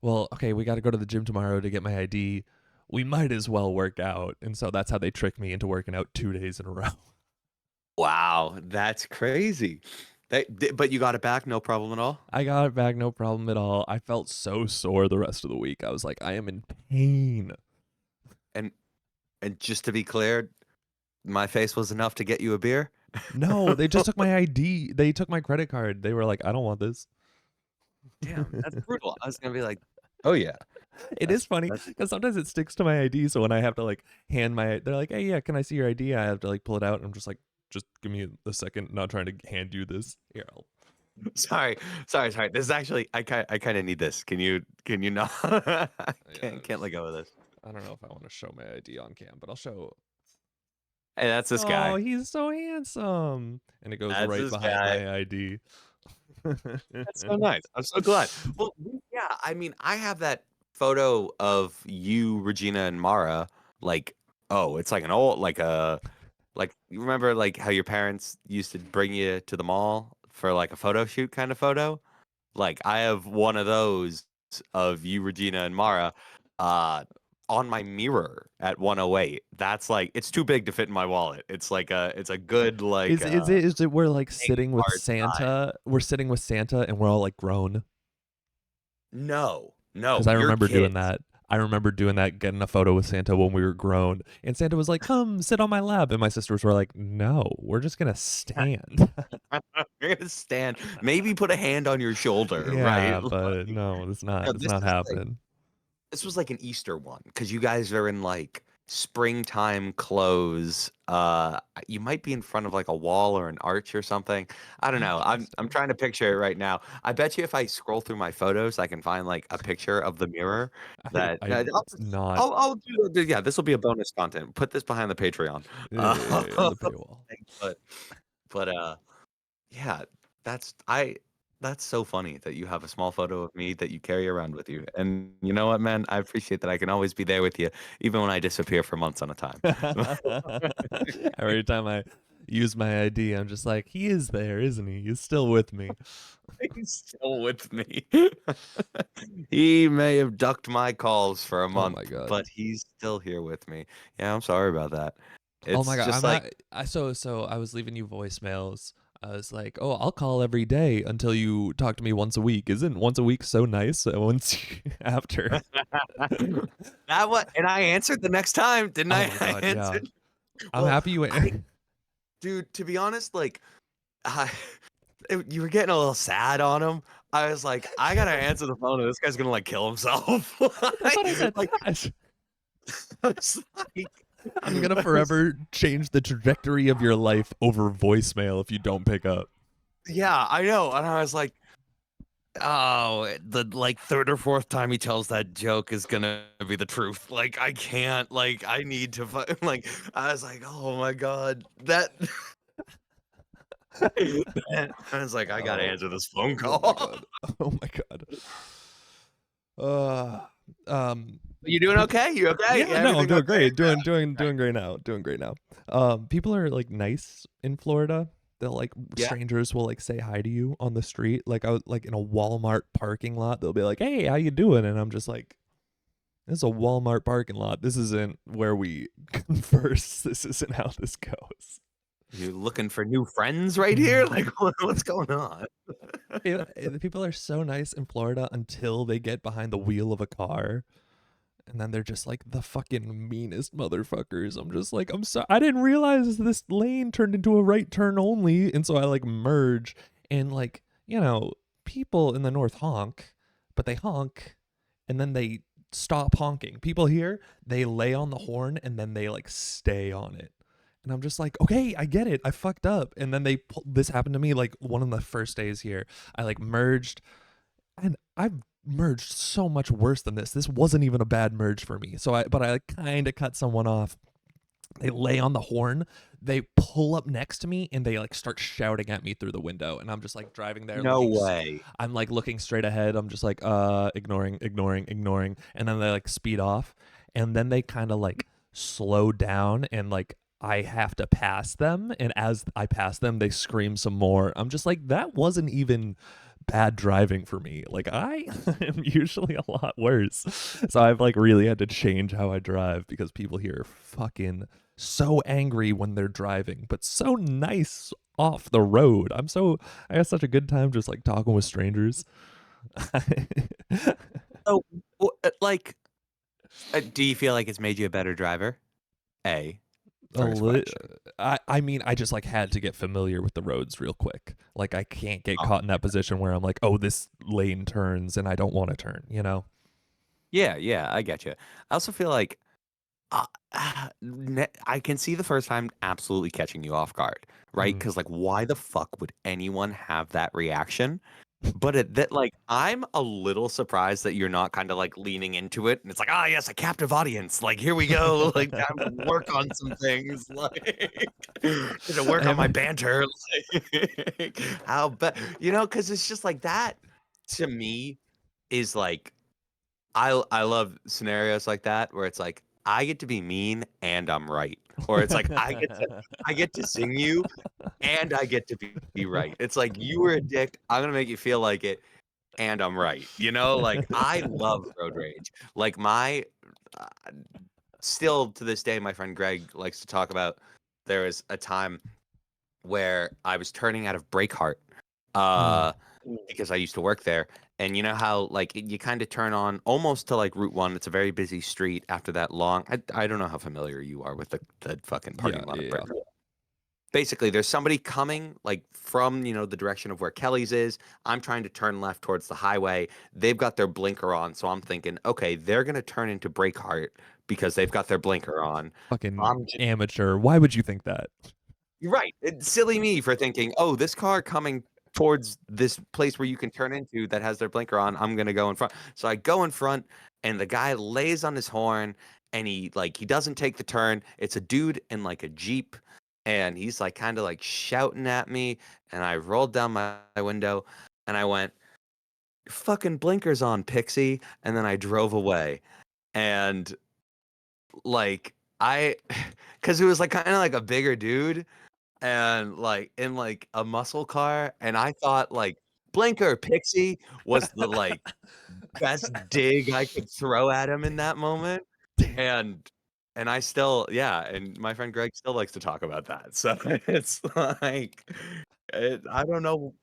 well, okay, we got to go to the gym tomorrow to get my ID. We might as well work out. And so that's how they tricked me into working out 2 days in a row. Wow, that's crazy. But you got it back, no problem at all. I got it back, no problem at all. I felt so sore the rest of the week. I was like, I am in pain. And and just to be clear, my face was enough to get you a beer. No, they just took my ID. They took my credit card. They were like, I don't want this. Damn, that's brutal. I was gonna be like, oh yeah, It is funny that's because sometimes it sticks to my ID. So when I have to like hand my, they're like, hey, yeah, can I see your ID? I have to like pull it out. And I'm just like, just give me a second. Not trying to hand you this. Here, sorry, sorry. This is actually I kind of need this. Can you not? I yeah, can't let go of this. I don't know if I want to show my ID on cam, but I'll show. Hey, that's this Oh, guy. he's so handsome. And it goes That's right this behind guy. my ID. That's so nice. I'm so glad. Well, yeah, I mean, I have that photo of you, Regina, and Mara. Like, oh, it's like an old, like you remember like how your parents used to bring you to the mall for like a photo shoot kind of photo? Like, I have one of those of you, Regina, and Mara, uh, on my mirror at 108. That's like it's too big to fit in my wallet. It's a good like Is it we're like playing sitting with card size. Santa? We're sitting with Santa and we're all like grown. No, Because no, I you're remember doing kids. that. I remember doing that, getting a photo with Santa when we were grown. And Santa was like, come sit on my lap. And my sisters were like, no, we're just going to stand. You're gonna stand, maybe put a hand on your shoulder, right? Yeah, but no, No, it's not happening. this was like an Easter one because you guys are in like springtime clothes. You might be in front of like a wall or an arch or something. I don't know. I'm Interesting. trying to picture it right now. I bet you if I scroll through my photos, I can find like a picture of the mirror that It's not I'll do. Yeah, this will be a bonus content. Put this behind the Patreon. the paywall. But but yeah, that's I that's so funny that you have a small photo of me that you carry around with you. And you know what, man? I appreciate that I can always be there with you, even when I disappear for months on a time. Every time I use my ID, I'm just like, he is there, isn't he? He's still with me. He's still with me. He may have ducked my calls for a Oh my month, god. but he's still here with me. Yeah, I'm sorry about that. Oh my It's god, just like, so I was leaving you voicemails. I was like, "Oh, I'll call every day until you talk to me once a week." Isn't once a week so nice? Once after. that what and I answered the next time, didn't Oh I? my I god, yeah. answered. I'm Well, happy you I dude, to be honest, like I you were getting a little sad on him. I was like, I gotta answer the phone, or this guy's gonna like kill himself. That's what I said. like, I was like, I'm going to I was- forever change the trajectory of your life over voicemail if you don't pick up. yeah, I know. And I was like, oh, the like third or fourth time he tells that joke is gonna be the truth. Like, I can't. Like, I need to. Like, I was like, oh my god, that. I was like, I gotta Oh, answer this phone oh my call. god. Oh my god. Uh um You doing pe- okay? You okay? Yeah, no, I'm Everything doing okay? great. Doing great now. Doing great now. People are like nice in Florida. They'll like Yeah. strangers will like say hi to you on the street. Like I was like in a Walmart parking lot. They'll be like, "Hey, how you doing?" And I'm just like, "This is a Walmart parking lot. This isn't where we converse. This isn't how this goes." You looking for new friends right here? Like, what's going on? The people are so nice in Florida until they get behind the wheel of a car. And then they're just like the fucking meanest motherfuckers. I'm just like, I'm sorry. I didn't realize this lane turned into a right turn only. And so I like merge and like, people in the North honk, but they honk and then they stop honking. People here, they lay on the horn and then they like stay on it. And I'm just like, okay, I get it. I fucked up. And then this happened to me like one of the first days here. I like merged and I've merged so much worse than this. This wasn't even a bad merge for me. But I kind of cut someone off They lay on the horn, they pull up next to me, and they like start shouting at me through the window. And I'm just like driving there, No looking. way. I'm like looking straight ahead. I'm just like ignoring, ignoring, ignoring, and then they like speed off, and then they kind of like slow down, and like I have to pass them, and as I pass them, they scream some more. I'm just like, that wasn't even bad driving for me. Like I am usually a lot worse. So I've like really had to change how I drive because people here are fucking so angry when they're driving, but so nice off the road. I had such a good time just like talking with strangers. So, like, do you feel like it's made you a better driver? A, a first li- question. I mean, I just like had to get familiar with the roads real quick. Like I can't get Oh, caught in that position where I'm like, oh, this lane turns and I don't want to turn, you know? yeah, yeah, I get you. I also feel like I can see the first time absolutely catching you off guard, right? Mm. Because like, why the fuck would anyone have that reaction? But like, I'm a little surprised that you're not kind of like leaning into it, and it's like, ah, yes, a captive audience. Like, here we go. Like, time to work on some things. Like, to work on my I banter. Like, how, but because it's just like that. To me, is like I love scenarios like that where it's like I get to be mean and I'm right. Or it's like I get to sing you and I get to be right. It's like you were a dick. I'm gonna make you feel like it and I'm right. Like I love road rage. Like uh, still to this day, my friend Greg likes to talk about. There was a time where I was turning out of Breakheart, Mm, uh, because I used to work there. And you know how like you kind of turn on almost to like Route 1. It's a very busy street after that long. I don't know how familiar you are with the fucking yeah, parking lot of yeah. Breakheart. Basically, there's somebody coming like from the direction of where Kelly's is. I'm trying to turn left towards the highway. They've got their blinker on, so I'm thinking, okay, they're gonna turn into Breakheart because they've got their blinker on. Fucking I'm just amateur. Why would you think that? You're right. It's silly me for thinking, oh, this car coming towards this place where you can turn into that has their blinker on, I'm gonna go in front. So I go in front, and the guy lays on his horn, and he doesn't take the turn. It's a dude in like a Jeep, and he's like kind of like shouting at me, and I rolled down my window, and I went, "Fucking blinkers on, Pixie," and then I drove away, and like because it was like kind of like a bigger dude and like in like a muscle car, and I thought like Blinker Pixie was the like best dig I could throw at him in that moment. Damn. And I still, yeah, and my friend Greg still likes to talk about that. So it's like I don't know.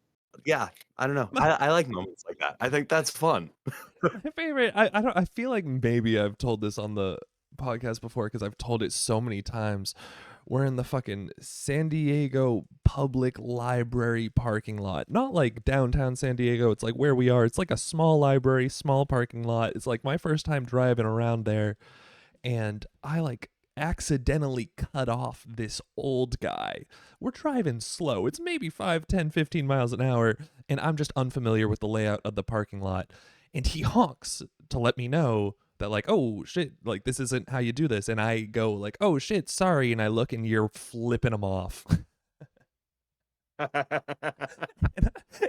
Yeah, I don't know. My, I like moments like that. I think that's fun. my favorite. I don't. I feel like maybe I've told this on the podcast before because I've told it so many times. We're in the fucking San Diego public library parking lot. Not like downtown San Diego. It's like where we are. It's like a small library, small parking lot. It's like my first time driving around there, and I like accidentally cut off this old guy. We're driving slow. It's maybe 5, 10, 15 miles an hour, and I'm just unfamiliar with the layout of the parking lot. And he honks to let me know that like, oh shit, like this isn't how you do this. And I go like, oh shit, sorry. And I look and you're flipping him off.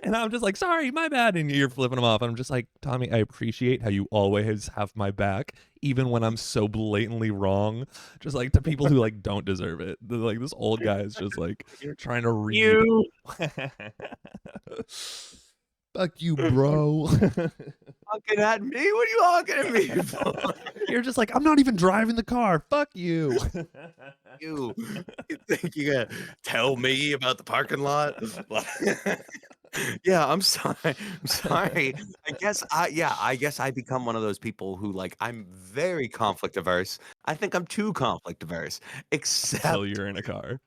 And I'm just like, sorry, my bad. And you're flipping them off. I'm just like, Tommy, I appreciate how you always have my back, even when I'm so blatantly wrong. Just like to people who like don't deserve it. Like this old guy is just like trying to read. You Fuck you, bro. honking at me? What are you honking at me for? You're just like, I'm not even driving the car. Fuck you. You, you think you gonna tell me about the parking lot? Yeah, I'm sorry. I'm sorry. I guess I become one of those people who like I'm very conflict averse. I think I'm too conflict averse, Till except you're in a car.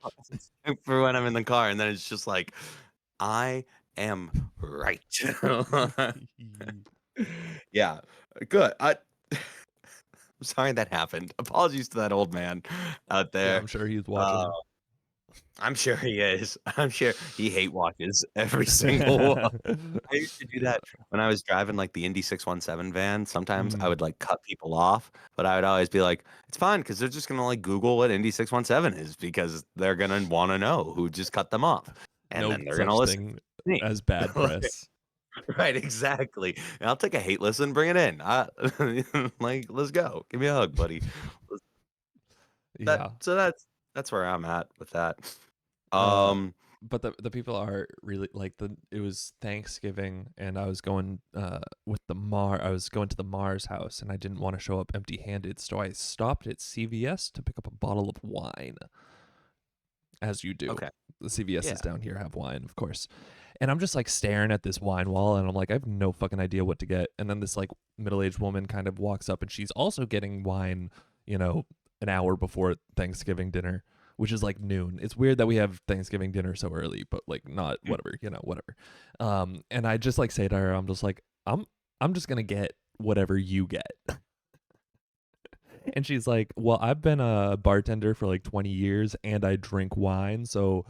for when I'm in the car, and then it's just like I am right. Yeah, good. I'm sorry that happened. Apologies to that old man out Yeah, there. I'm sure he's Uh, watching. I'm sure he is. I'm sure he hate watches every single one. I used to do that when I was driving, like, the Indy 617 van. Sometimes I Mm, would, like, cut people off, but I would always be like, "It's fine, because 'cause they're just gonna, like, Google what Indy 617 is because they're gonna wanna know who just cut them off, and no then they're gonna such listen thing to me." as bad Like, press. right, exactly. And I'll take a hate listen, bring it in. Like, "Let's go. Give me a hug, buddy." Yeah. That's where I'm at with that. Uh, Um, but the people are really like it was Thanksgiving and I was going I was going to the Mars house and I didn't want to show up empty-handed, so I stopped at CVS to pick up a bottle of wine, as you do. okay. The CVS's Yeah. down here have wine, of course. And I'm just like staring at this wine wall and I'm like, I have no fucking idea what to get. And then this like middle-aged woman kind of walks up and she's also getting wine, you know, an hour before Thanksgiving dinner, which is like noon. It's weird that we have Thanksgiving dinner so early, but like not Mm. whatever, you know, whatever. And I just like say to her, I'm just like, I'm just gonna get whatever you get. And she's like, well, I've been a bartender for like 20 years and I drink wine, so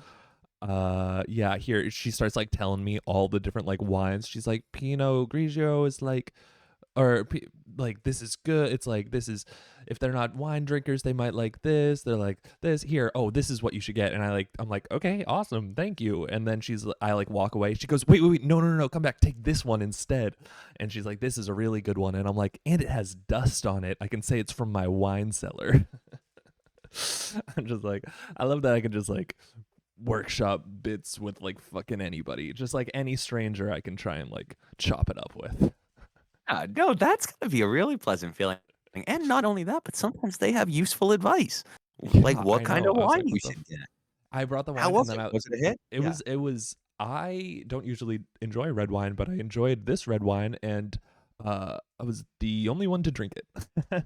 yeah, here she starts like telling me all the different like wines. She's like, Pinot Grigio is like, or like this is good. It's like this is, if they're not wine drinkers, they might like this. They're like this here. Oh, this is what you should get. And I'm like, okay, awesome, thank you. And then I like walk away. She goes, wait, no, come back, take this one instead. And she's like, this is a really good one. And I'm like, and it has dust on it. I can say it's from my wine cellar. I'm just like, I love that I can just like workshop bits with like fucking anybody, just like any stranger I can try and like chop it up with. Yeah, no, that's gotta be a really pleasant feeling. And not only that, but sometimes they have useful advice, like Yeah, what I kind know. of I was wine like, you what the should get. I brought the How wine and was then it? Was it a hit? Yeah. it was I don't usually enjoy red wine, but I enjoyed this red wine and I was the only one to drink it.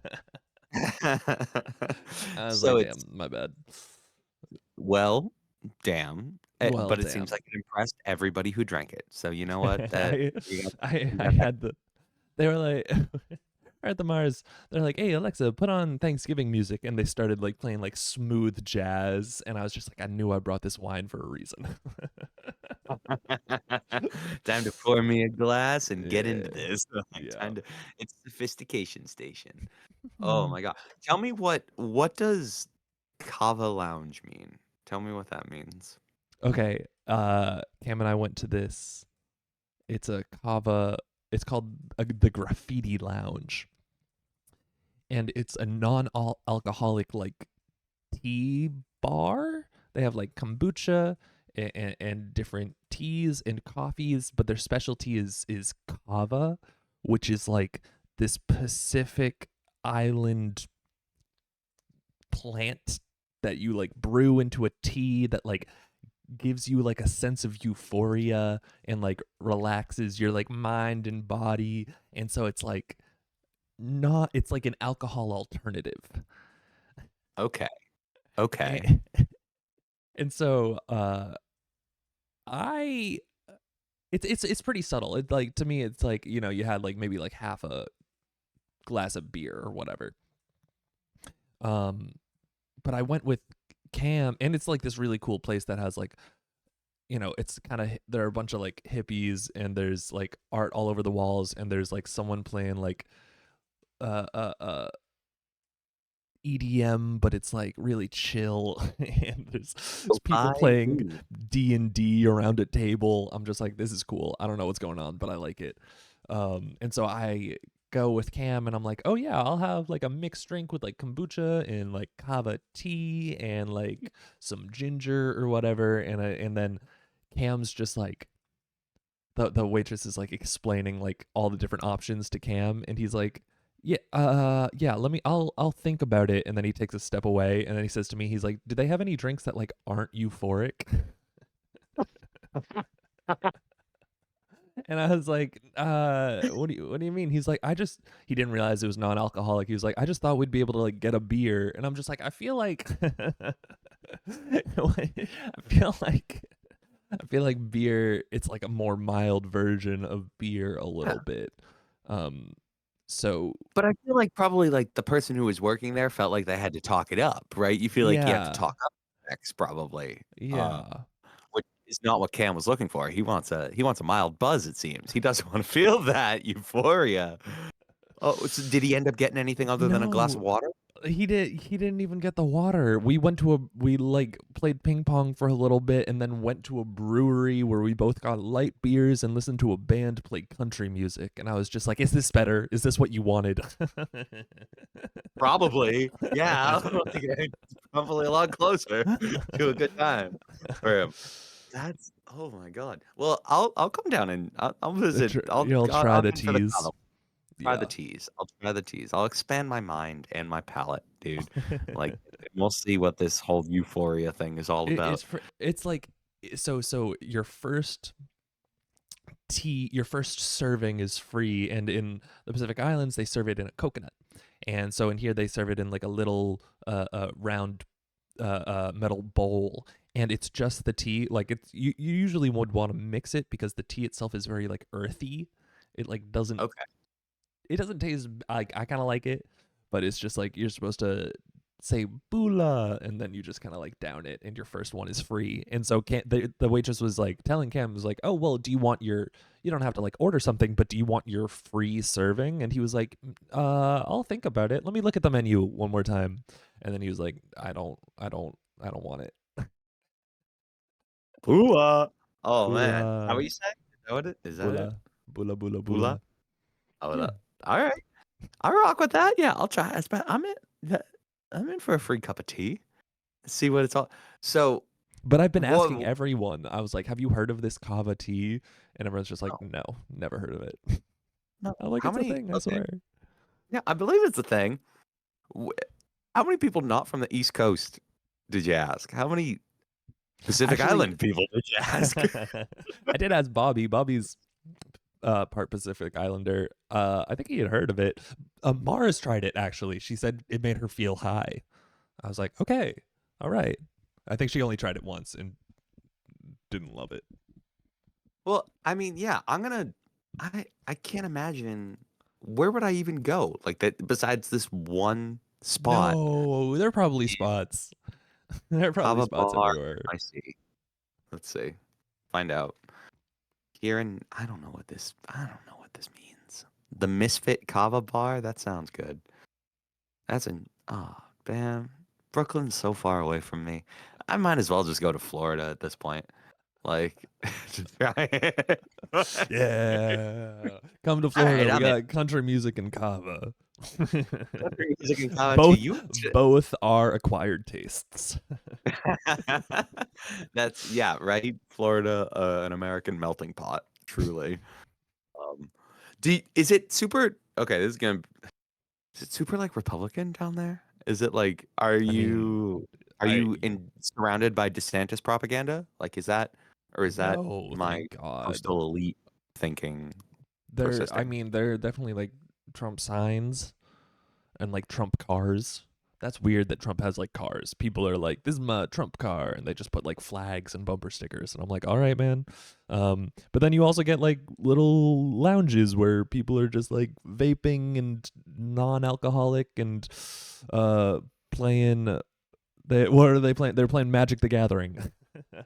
I was So like, it's damn, my bad. well, damn, Well, but it seems damn. like it impressed everybody who drank it. So you know what? That I, you I got that. had they were like at the Mars, they're like, hey Alexa, put on Thanksgiving music, and they started like playing like smooth jazz, and I was just like, I knew I brought this wine for a reason. Time to pour me a glass and get into Yeah. this. Like, Yeah. time to it's sophistication station. Oh Mm. my god. Tell me what does Kava Lounge mean? Tell me what that means. Okay. Cam and I went to this. It's a Kava. It's called the Graffiti Lounge, and it's a non-alcoholic like tea bar. They have like kombucha and different teas and coffees, but their specialty is kava, which is like this Pacific island plant that you like brew into a tea that like gives you like a sense of euphoria and like relaxes your like mind and body. And so it's like not it's like an alcohol alternative. Okay. Okay. And, and so I it's pretty subtle. It like to me it's like, you know, you had like maybe like half a glass of beer or whatever. Um but I went with Cam and it's like this really cool place that has like, you know, it's kind of there are a bunch of like hippies and there's like art all over the walls and there's like someone playing like uh uh uh EDM, but it's like really chill, and there's So people I playing ooh, D&D around a table. I'm just like, this is cool. I don't know what's going on, but I like it. And so I go with Cam, and I'm like, oh yeah, I'll have like a mixed drink with like kombucha and like kava tea and like some ginger or whatever. And then Cam's just like the waitress is like explaining like all the different options to Cam, and he's like, yeah, let me I'll think about it. And then he takes a step away and then he says to me, he's like, do they have any drinks that like aren't euphoric? And I was like, what do you mean? He's like, he didn't realize it was non-alcoholic. He was like, I just thought we'd be able to like get a beer. And I'm just like, I feel like I feel like beer, it's like a more mild version of beer a yeah. little bit. Um so But I feel like probably like the person who was working there felt like they had to talk it up, right? You feel like you have to yeah. talk up. effects probably. Yeah. Which is not what Cam was looking for. He wants a mild buzz, it seems. He doesn't want to feel that euphoria. Oh, so did he end up getting anything other than a glass of No, water? he didn't even get the water. We like played ping pong for a little bit and then went to a brewery where we both got light beers and listened to a band play country music. And I was just like, is this better? Is this what you wanted? Probably. Yeah. Like, it's probably a lot closer to a good time for him. That's oh my god. Well, I'll come down and I'll visit. You'll try I'm the in for the teas. cuddle. Try the Yeah. teas. I'll try the teas. I'll expand my mind and my palate, dude. Like, we'll see what this whole euphoria thing is all about. It's like so your first serving is free, and in the Pacific Islands they serve it in a coconut, and so in here they serve it in like a little round metal bowl, and it's just the tea. Like you usually would want to mix it because the tea itself is very like earthy. It like doesn't Okay. it doesn't taste like I kind of like it, but it's just like you're supposed to say bula and then you just kind of like down it and your first one is free. And so the waitress was like telling Cam was like, "Oh, well, do you want your you don't have to like order something, but do you want your free serving?" And he was like, I'll think about it. Let me look at the menu one more time." And then he was like, I don't want it." Bula. Oh man. Is that Bula, what you said? Is that what it is that it? bula, bula, bula, Bula? bula. Oh Yeah. that. All right. I rock with that. Yeah, I'll try. I'm in I'm in for a free cup of tea. See what it's all. So, But I've been asking what everyone. I was like, "Have you heard of this kava tea?" And everyone's just like, no. "No, never heard of it." No. I'm like, How "It's a many thing, I okay. swear." Yeah, I believe it's a thing. Wh- How many people not from the East Coast did you ask? How many Pacific Actually, Island people did you ask? I did ask Bobby. Bobby's part Pacific Islander. I think he had heard of it. Mars tried it actually. She said it made her feel high. I was like, okay, all right. I think she only tried it once and didn't love it. Well, I mean, yeah, I can't imagine where would I even go like that besides this one spot. No, there are probably spots. There are probably Kava spots bar. everywhere. I see. Let's see. Find out. Here in I don't know what this means. The Misfit Kava bar? That sounds good. That's an bam. Brooklyn's so far away from me. I might as well just go to Florida at this point. Like, just try it. Yeah. Come to All right, Florida. We I'm in. got country music and kava. Country music and Kava too. both You both are acquired tastes. That's yeah, right? Florida, an American melting pot, truly. Um, is it super? Okay, this is gonna. Is it super like Republican down there? Is it like? Are I mean, you are I you in surrounded by DeSantis propaganda? Like, is that or is that no, my thank God. coastal elite thinking I persisting? mean, they're definitely like Trump signs and like Trump cars. That's weird that Trump has like cars. People are like, "This is my Trump car," and they just put like flags and bumper stickers. And I'm like, "All right, man." But then you also get like little lounges where people are just like vaping and non-alcoholic and uh playing. What are they playing? They're playing Magic the Gathering. I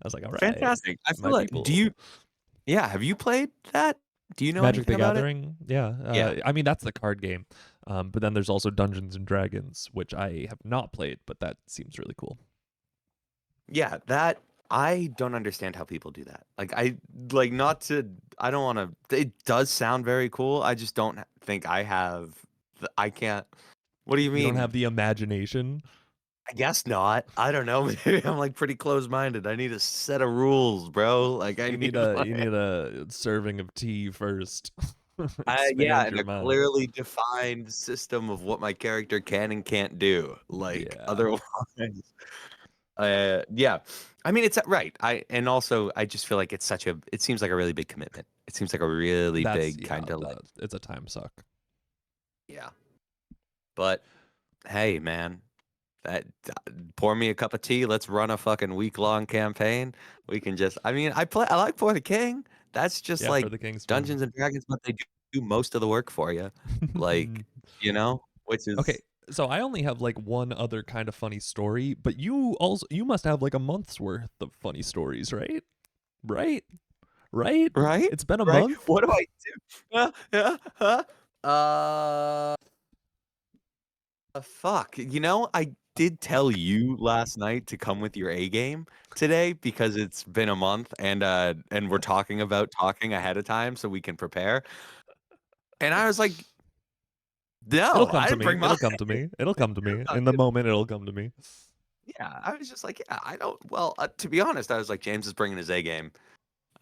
was like, "All right, Fantastic. I feel my like. Do people." you? Yeah. Have you played that? Do you know Magic anything the about it? Gathering, yeah. Yeah. I mean, that's the card game. But then there's also Dungeons and Dragons, which I have not played, but that seems really cool. Yeah, that I don't understand how people do that. Like I like not to I don't want to it does sound very cool. I just don't think I have I can't. What do you You don't mean? have the imagination. I guess not. I don't know. Maybe I'm like pretty close-minded. I need a set of rules, bro. Like I need You like need a serving of tea first. yeah, Expand and your a mind. clearly defined system of what my character can and can't do. Like Yeah, otherwise yeah. I mean, it's right. And also, I just feel like it seems like a really big commitment. It seems like a really that's big kind of like, it's a time suck. yeah. But hey, man, pour me a cup of tea. Let's run a fucking week-long campaign. We can just, I mean, I like For the King. That's just Yeah, for like the king's fun. Dungeons and Dragons, but they do most of the work for you. Like, which Okay, is, So I only have like one other kind of funny story, but you must have like a month's worth of funny stories, right? Right? Right? Right? It's been a Right? month. What do I do? Uh, fuck. I did tell you last night to come with your A game today because it's been a month and we're talking about talking ahead of time so we can prepare. And I was like, It'll no, come I to didn't me. bring mine. It'll come to me. It'll come to me. In the moment, it'll come to me. Yeah, I was just like, yeah, I don't. Well, to be honest, I was like, James is bringing his A game.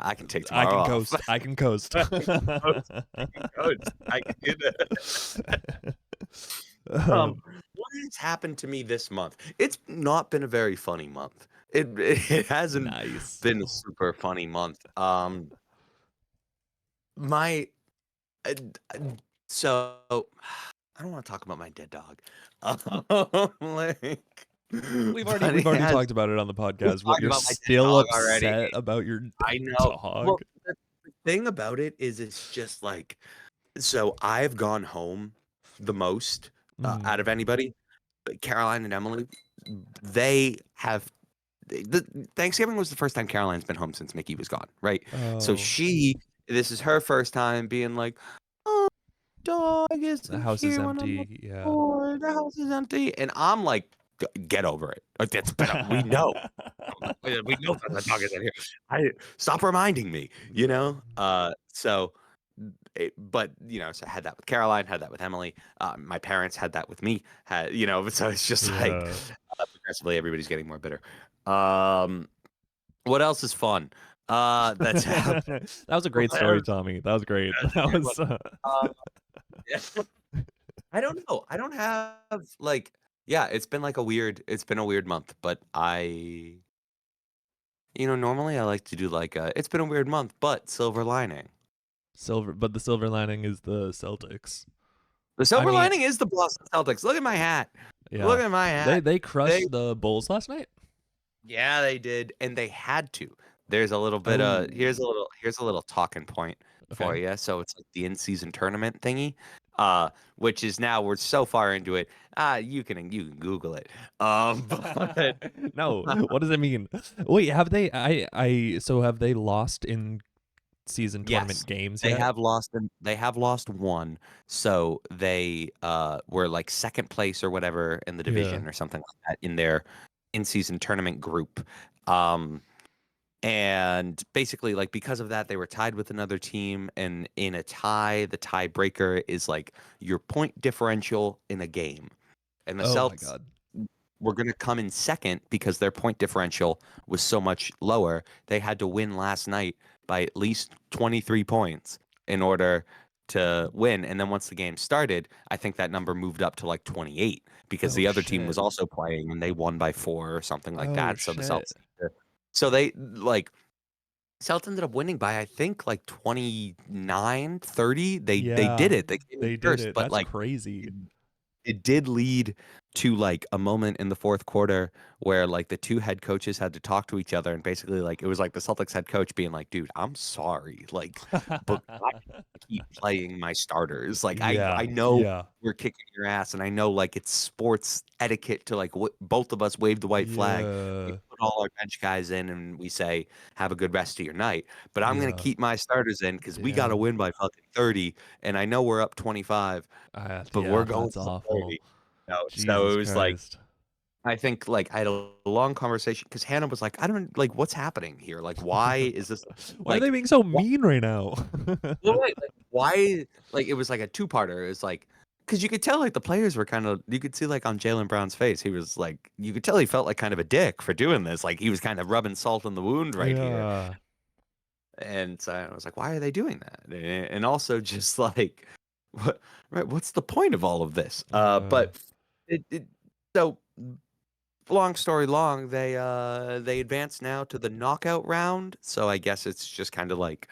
I can take I tomorrow can off. coast. I can coast. I can coast. I can coast. I can do that. um, What has happened to me this month? It's not been a very funny month. It hasn't nice. been a super funny month. My uh, uh, so I don't want to talk about my dead dog. Like, but We've it already has. talked about it on the We podcast. What talked you're about my dead still dog already. upset about your I know. dog? Well, the thing about it is, it's just like, so I've gone home the most Mm. out of anybody. Caroline and Emily, they have. Thanksgiving was the first time Caroline's been home since Mickey was gone, right? So Oh, this is her first time being like, "Oh, dog the isn't house is here when I'm empty. Yeah. bored. The house is empty," and I'm like, Get over it. Like, that's better. We know. We know that the dog isn't here. I Stop reminding me. But so I had that with Caroline, had that with Emily. My parents had that with me. So it's just like Yeah. progressively everybody's getting more bitter. What else is fun? That's happened. That was a great What story, else- Tommy. That was great. That's a That good one. was. Uh, yeah. I don't know. I don't have like yeah, it's been a weird month, but normally I like to do like it's been a weird month, but silver lining. But the silver lining is the Celtics. The I silver mean, lining is the Boston Celtics. Look at my hat. yeah, Look at my they hat. they They crushed the Bulls last night. Yeah, they did, and they had to. There's a little bit Oh, here's a little talking point okay. for you. So it's like the in-season tournament thingy, which is now we're so far into it. You can Google it. But No, what does it mean? Wait, have they? So have they lost in season yes, tournament games they yet? have lost and they have lost one. So they were like second place or whatever in the Yeah. division or something like that in their in-season tournament group. Um, And basically, like, because of that, they were tied with another team. And in a tie, the tiebreaker is like your point differential in a game. And the Oh my Celts God. were going to come in second because their point differential was so much lower. They had to win last night by at least 23 points in order to win. And then once the game started, I think that number moved up to like 28 because Oh the other team shit. was also playing and they won by 4 or something like Oh that. So the shit. Celts, so they like Celts ended up winning by I think like 29, 30. They Yeah, did it. They came in they did first, it. but That's like crazy. it, it did lead to like a moment in the fourth quarter where like the two head coaches had to talk to each other and basically like it was like the Celtics head coach being like, "Dude, I'm sorry. Like, but I keep playing my starters. Like I Yeah, know yeah, we're kicking your ass and I know like it's sports etiquette to like both of us wave the white flag. We yeah, put all our bench guys in and we say have a good rest of your night. But I'm gonna yeah, keep my starters in because we got to yeah. win by fucking 30, and I know we're up 25, but we're Yeah, going that's for awful. 30." So Jesus it was like Christ. I think like I had a long conversation because Hannah was like, "I don't like what's happening here. Like, why is this Why are they like?" being so mean right now? Well, right, like, why? Like, it was like a two-parter. It was like, because you could tell, like, the players were kind of, you could see, like, on Jalen Brown's face, he was like, you could tell he felt like kind of a dick for doing this. Like, he was kind of rubbing salt in the wound right here. Yeah. And so I was like, why are they doing that? And also just like, what, right? What's the point of all of this? Yeah. But so long story long, they advance now to the knockout round. So I guess it's just kind of like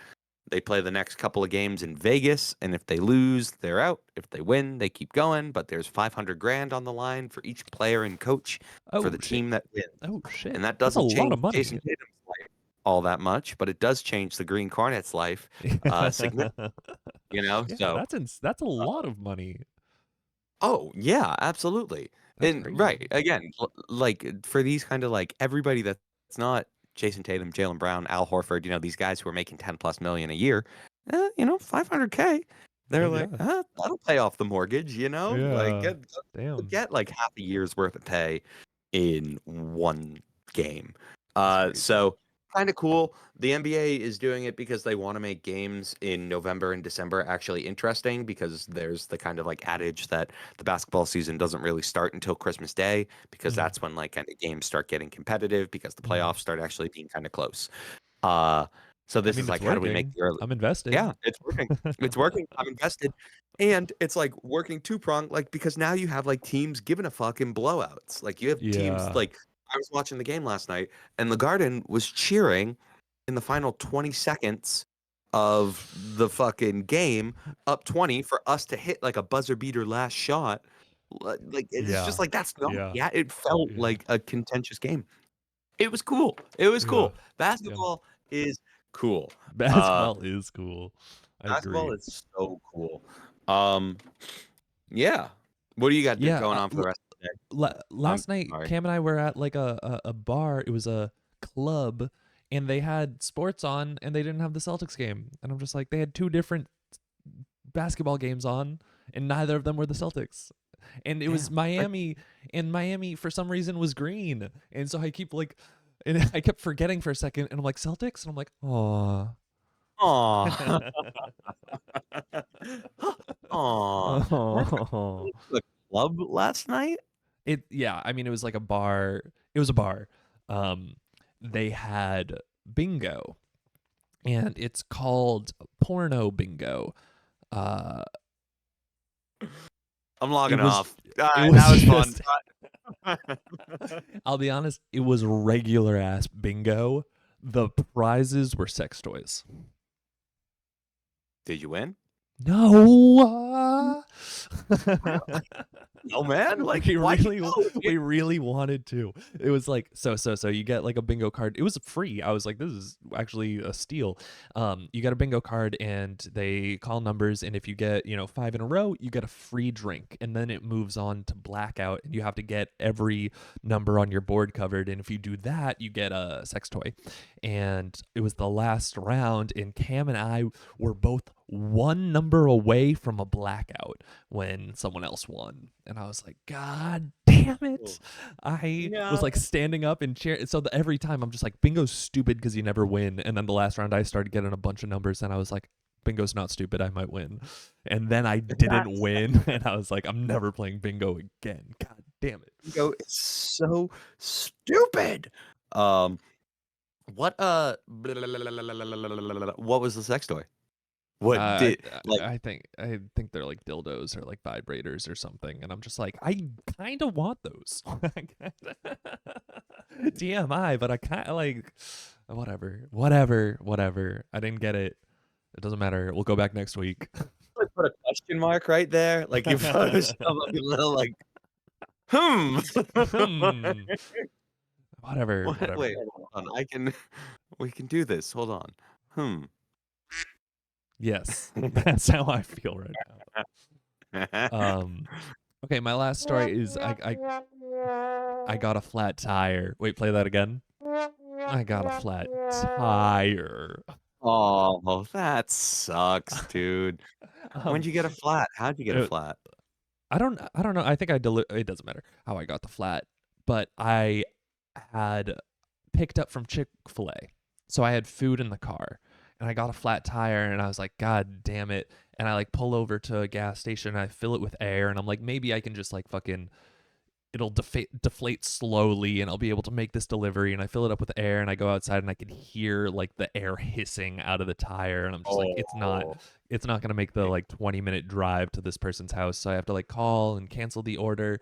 they play the next couple of games in Vegas, and if they lose, they're out. If they win, they keep going. But there's 500 grand on the line for each player and coach for Oh the shit. team that wins. Oh shit. And that That's a doesn't lot change of money. Jason Tatum's life all that much, but it does change the Green Cornets' life significantly. Yeah, So that's a lot of money. Oh, yeah, absolutely. That's And crazy. right, again, like for these kind of like everybody that's not Jason Tatum, Jalen Brown, Al Horford, these guys who are making 10 plus million a year, 500K, they're like, Yeah. that'll pay off the mortgage, like Yeah. Damn. get like half a year's worth of pay in one game. That's crazy. So kind of cool. The NBA is doing it because they want to make games in November and December actually interesting, because there's the kind of like adage that the basketball season doesn't really start until Christmas Day, because Mm. that's when like kind of games start getting competitive, because the Mm. playoffs start actually being kind of close. Uh so I this mean, is it's like, how do we make working. the early. I'm invested. Yeah, it's working. It's working. I'm invested. And it's like working two prong, like, because now you have like teams giving a fuck in blowouts. Like you have teams Yeah. like, I was watching the game last night and the Garden was cheering in the final 20 seconds of the fucking game, up 20 for us to hit like a buzzer beater last shot. Like it's just Yeah. like, that's not, Yeah. yeah, it felt Yeah. like a contentious game. It was cool. It was Yeah. cool. Yeah. Basketball is cool. Uh Basketball is cool. I Basketball agree. is so cool. Um, yeah. What do you got Yeah. going on for the rest of the day? Last night, Sorry. Cam and I were at like a bar. It was a club, and they had sports on, and they didn't have the Celtics game. And I'm just like, they had two different basketball games on, and neither of them were the Celtics. And it was Damn. Like, Miami, and Miami for some reason was green. And so I keep like, and I kept forgetting for a second, and I'm like, Celtics, and I'm like, oh. aw. Aw. That's Oh. the club last night? Yeah, I mean it was like a bar. It was a bar. Um they had bingo, and it's called porno bingo. Uh I'm it logging was off. it Alright, was that was fun. just I'll be honest, it was regular ass bingo. The prizes were sex toys. Did you win? No. No, man. Like, we why'd you really go? we really wanted to. It was like, so you get like a bingo card. It was free. I was like, this is actually a steal. You get a bingo card, and they call numbers, and if you get 5 in a row, you get a free drink, and then it moves on to blackout, and you have to get every number on your board covered, and if you do that, you get a sex toy. And it was the last round, and Cam and I were both one number away from a blackout when someone else won. And I was like, God damn it. I was No. like standing up and cheering. So every time I'm just like, bingo's stupid because you never win. And then the last round I started getting a bunch of numbers, and I was like, bingo's not stupid, I might win. And then I didn't That's win. And I was like, I'm never playing bingo again. God damn it. bingo is so stupid. Um, what was the sex toy? What Uh, did like I think they're like dildos or like vibrators or something, and I'm just like, I kind of want those. TMI, but I kind of like whatever. I didn't get it. It doesn't matter. We'll go back next week. put a question mark right there? Like you put yourself like a little like, hmm. Hmm. Whatever. Wait, hold on. We can do this. Hold on. Hmm. Yes, that's how I feel right now. Okay, my last story is I got a flat tire. Wait, play that again. I got a flat tire. Oh, that sucks, dude. Um, When'd you get a flat? How'd you get a it, flat? I don't know. I think it doesn't matter how I got the flat, but I had picked up from Chick-fil-A. So I had food in the car, and I got a flat tire, and I was like, God damn it. And I like pull over to a gas station, and I fill it with air, and I'm like, maybe I can just like fucking it'll deflate slowly, and I'll be able to make this delivery. And I fill it up with air, and I go outside, and I can hear like the air hissing out of the tire, and I'm just like, Oh, it's not gonna make the like 20-minute drive to this person's house. So I have to like call and cancel the order.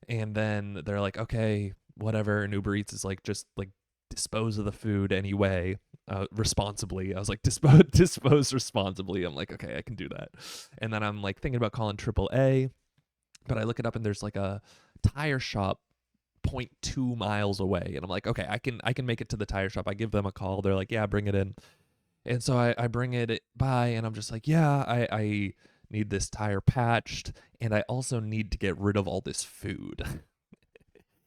And then they're like, okay, whatever. And Uber Eats is like, just like dispose of the food anyway, responsibly. I was like, dispose responsibly. I'm like, okay, I can do that. And then I'm like thinking about calling AAA, but I look it up, and there's like a tire shop 0.2 miles away, and I'm like, okay, I can make it to the tire shop. I give them a call. They're like, yeah, bring it in. And so I bring it by, and I'm just like, yeah, I need this tire patched, and I also need to get rid of all this food.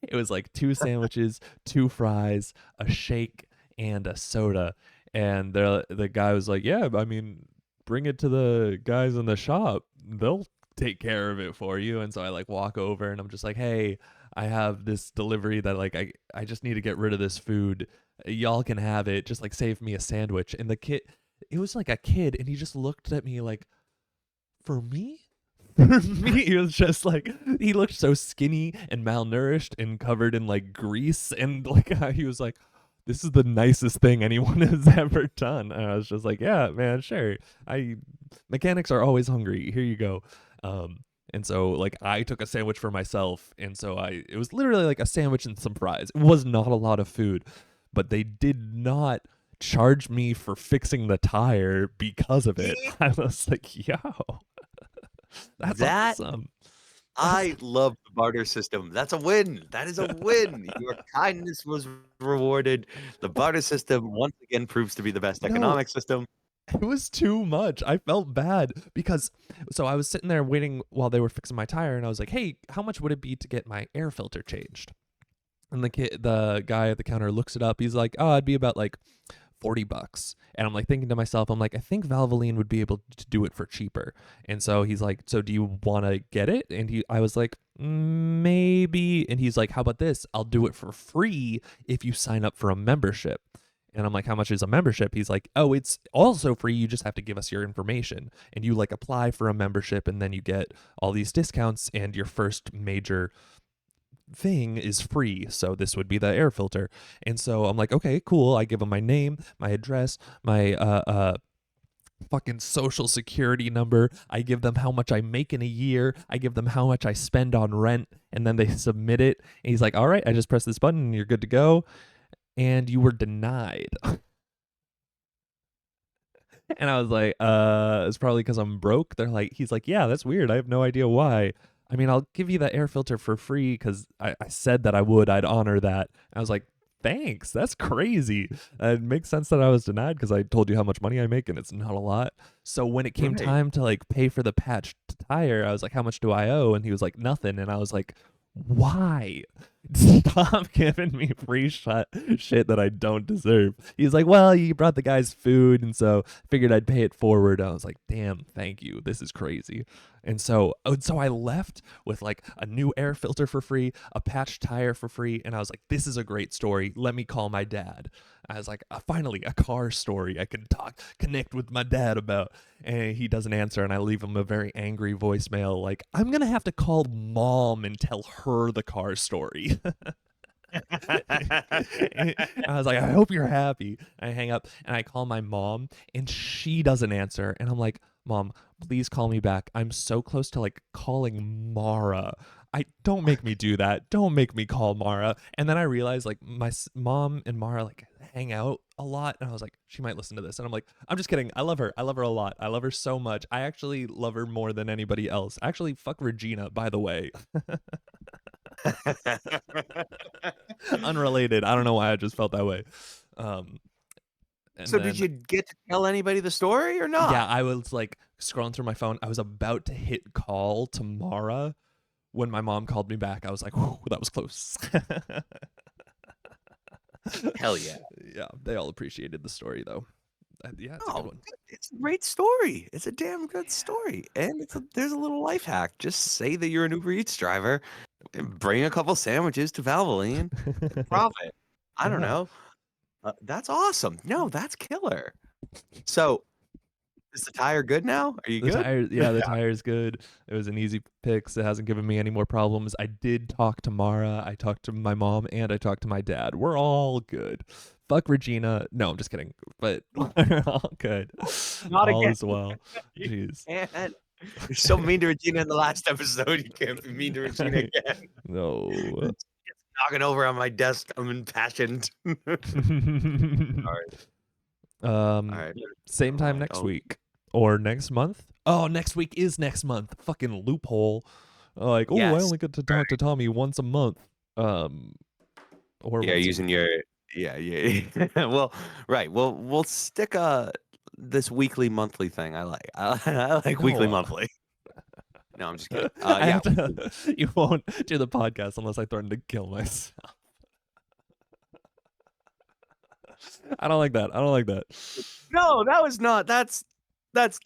It was like 2 sandwiches, 2 fries, a shake, and a soda. And the guy was like, "Yeah, I mean, bring it to the guys in the shop. They'll take care of it for you." And so I like walk over and I'm just like, "Hey, I have this delivery that like I just need to get rid of this food. Y'all can have it. Just like save me a sandwich." And the kid, it was like a kid, and he just looked at me like, "For me?" For me, he was just like, he looked so skinny and malnourished and covered in like grease, and like he was like, "This is the nicest thing anyone has ever done." And I was just like, "Yeah, man, sure. I Mechanics are always hungry. Here you go." And so like I took a sandwich for myself, and so it was literally like a sandwich and some fries. It was not a lot of food, but they did not charge me for fixing the tire because of it. I was like, "Yo, that's That awesome." That's I love the barter system. That's a win. That is a win. Your kindness was rewarded. The barter system once again proves to be the best no, economic system. it was too much. I felt bad because so I was sitting there waiting while they were fixing my tire, and I was like, "Hey, how much would it be to get my air filter changed?" And the guy at the counter looks it up. He's like, "Oh, it'd be about like $40." And I'm like thinking to myself, I'm like, I think Valvoline would be able to do it for cheaper. And so he's like, "So do you want to get it?" And I was like, maybe. And he's like, "How about this? I'll do it for free if you sign up for a membership." And I'm like, "How much is a membership?" He's like, "Oh, it's also free. You just have to give us your information. And you like apply for a membership, and then you get all these discounts, and your first major thing is free. So this would be the air filter." And so I'm like, "Okay, cool." I give him my name, my address, my fucking social security number. I give them how much I make in a year. I give them how much I spend on rent, and then they submit it. And he's like, "All right, I just press this button and you're good to go." And you were denied. And I was like, "It's probably because I'm broke." He's like, "Yeah, that's weird. I have no idea why. I mean, I'll give you the air filter for free because I said that I would. I'd honor that." I was like, "Thanks. That's crazy." It makes sense that I was denied because I told you how much money I make, and it's not a lot. So when it came Right. time to like pay for the patched tire, I was like, "How much do I owe?" And he was like, "Nothing." And I was like, "Why? Stop giving me free shit that I don't deserve." He's like, "Well, you brought the guys food, and so figured I'd pay it forward." I was like, "Damn, thank you. This is crazy." And so I left with like a new air filter for free, a patched tire for free, and I was like, "This is a great story. Let me call my dad." I was like, finally a car story I can connect with my dad about." And he doesn't answer, and I leave him a very angry voicemail like, "I'm gonna have to call mom and tell her the car story." I was like, "I hope you're happy." I hang up and I call my mom, and she doesn't answer. And I'm like, "Mom, please call me back. I'm so close to like calling Mara. I don't make me do that. Don't make me call Mara." And then I realized like my mom and Mara like hang out a lot, and I was like, she might listen to this. And I'm like, "I'm just kidding. I love her. I love her a lot. I love her so much. I actually love her more than anybody else. Actually, fuck Regina, by the way." Unrelated. I don't know why I just felt that way. Um, and So did then you get to tell anybody the story or yeah, not? I was like scrolling through my phone. I was about to hit call to Mara when my mom called me back. I was like, "Whew, that was close." Hell yeah. Yeah, they all appreciated the story though. Yeah, it's a good Oh, one. it's a great story. It's a damn good story. And there's a little life hack. Just say that you're an Uber Eats driver and bring a couple sandwiches to Valvoline and profit. I don't Yeah, know. That's awesome. No, that's killer. So, is the tire good now? Are you good? the tire is good. It was an easy fix. It hasn't given me any more problems. I did talk to Mara. I talked to my mom, and I talked to my dad. We're all good. Fuck Regina. No, I'm just kidding. But we're all good. Not All again. is well. You Jeez. can't. You're so mean to Regina in the last episode. You can't be mean to Regina I- again. no. It's knocking over on my desk. I'm impassioned. All right. All right. Same time Right. next Oh, week or next month. Oh, next week is next month. Fucking loophole. Like, "Oh, I yes. only get to talk to Tommy once a month." Um, or Yeah, once a using week. your yeah. Well, right. Well, we'll stick this weekly monthly thing. I like. I like weekly No, monthly. No, I'm just kidding. I Yeah. have to. You won't do the podcast unless I threaten to kill myself. I don't like that. I don't like that. No, that was not. That's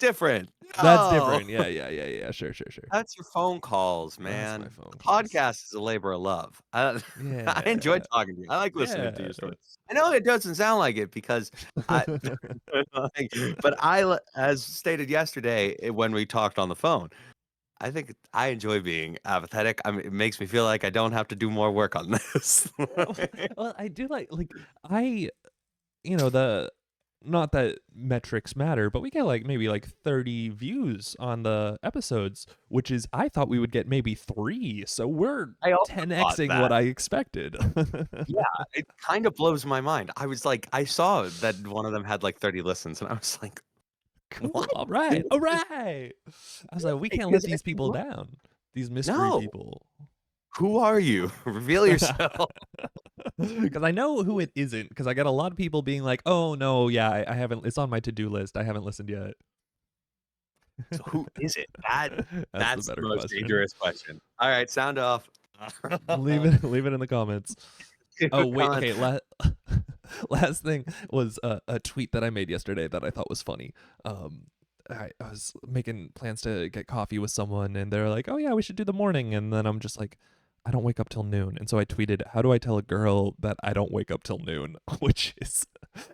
different. That's No, different. Yeah, yeah, yeah, yeah. Sure, sure, sure. that's your phone calls, That's my man. phone The calls. podcast is a labor of love. I, I enjoy Yeah, talking to you. I like listening to yeah. your story. I know it doesn't sound like it because I, like, but as stated yesterday when we talked on the phone, I think I enjoy being apathetic. I mean, it makes me feel like I don't have to do more work on this. Well, I do like I the not that metrics matter, but we get like maybe like 30 views on the episodes, which is I thought we would get maybe 3. So we're I also thought 10xing what that. I expected. Yeah, it kind of blows my mind. I was like, I saw that one of them had like 30 listens, and I was like, Cool. what? All right. All right. I was like, we can't let Because these people down. These mystery no, people. who are you? Reveal yourself. Because I know who it isn't. Because I get a lot of people being like, "Oh no, yeah, I haven't. It's on my to-do list. I haven't listened yet." So who is it? That's the That's the better most question. dangerous question. All right, sound off. Leave it in the comments. Oh wait, Con- okay. Last thing was a tweet that I made yesterday that I thought was funny. I was making plans to get coffee with someone, and they're like, "Oh yeah, we should do the morning," and then I'm just like, "I don't wake up till noon," and so I tweeted, "How do I tell a girl that I don't wake up till noon?" Which is,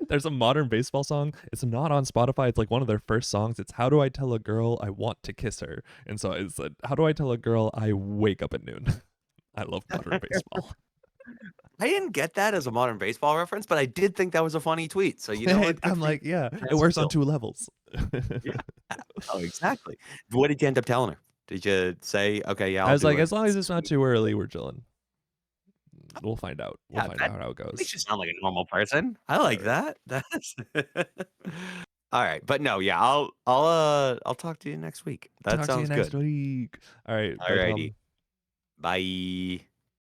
there's a modern baseball song. It's not on Spotify. It's like one of their first songs. It's "How do I tell a girl I want to kiss her?" And so I said, "How do I tell a girl I wake up at noon?" I love modern baseball. I didn't get that as a modern baseball reference, but I did think that was a funny tweet. So you know what? Good I'm for you. like, yeah, it As you works on feel. 2 levels. Yeah. Oh, exactly. What did you end up telling her? Did you say, okay, yeah, I I'll was do like, it? as long as it's not too early, we're chilling. We'll find out. We'll Yeah, find that out how it makes goes. you sound like a normal person. I Yeah, like right. that. That's all right. But no, yeah, I'll talk to you next week. That Talk to you sounds next good. week. All right. All Bye, righty. Tom. Bye.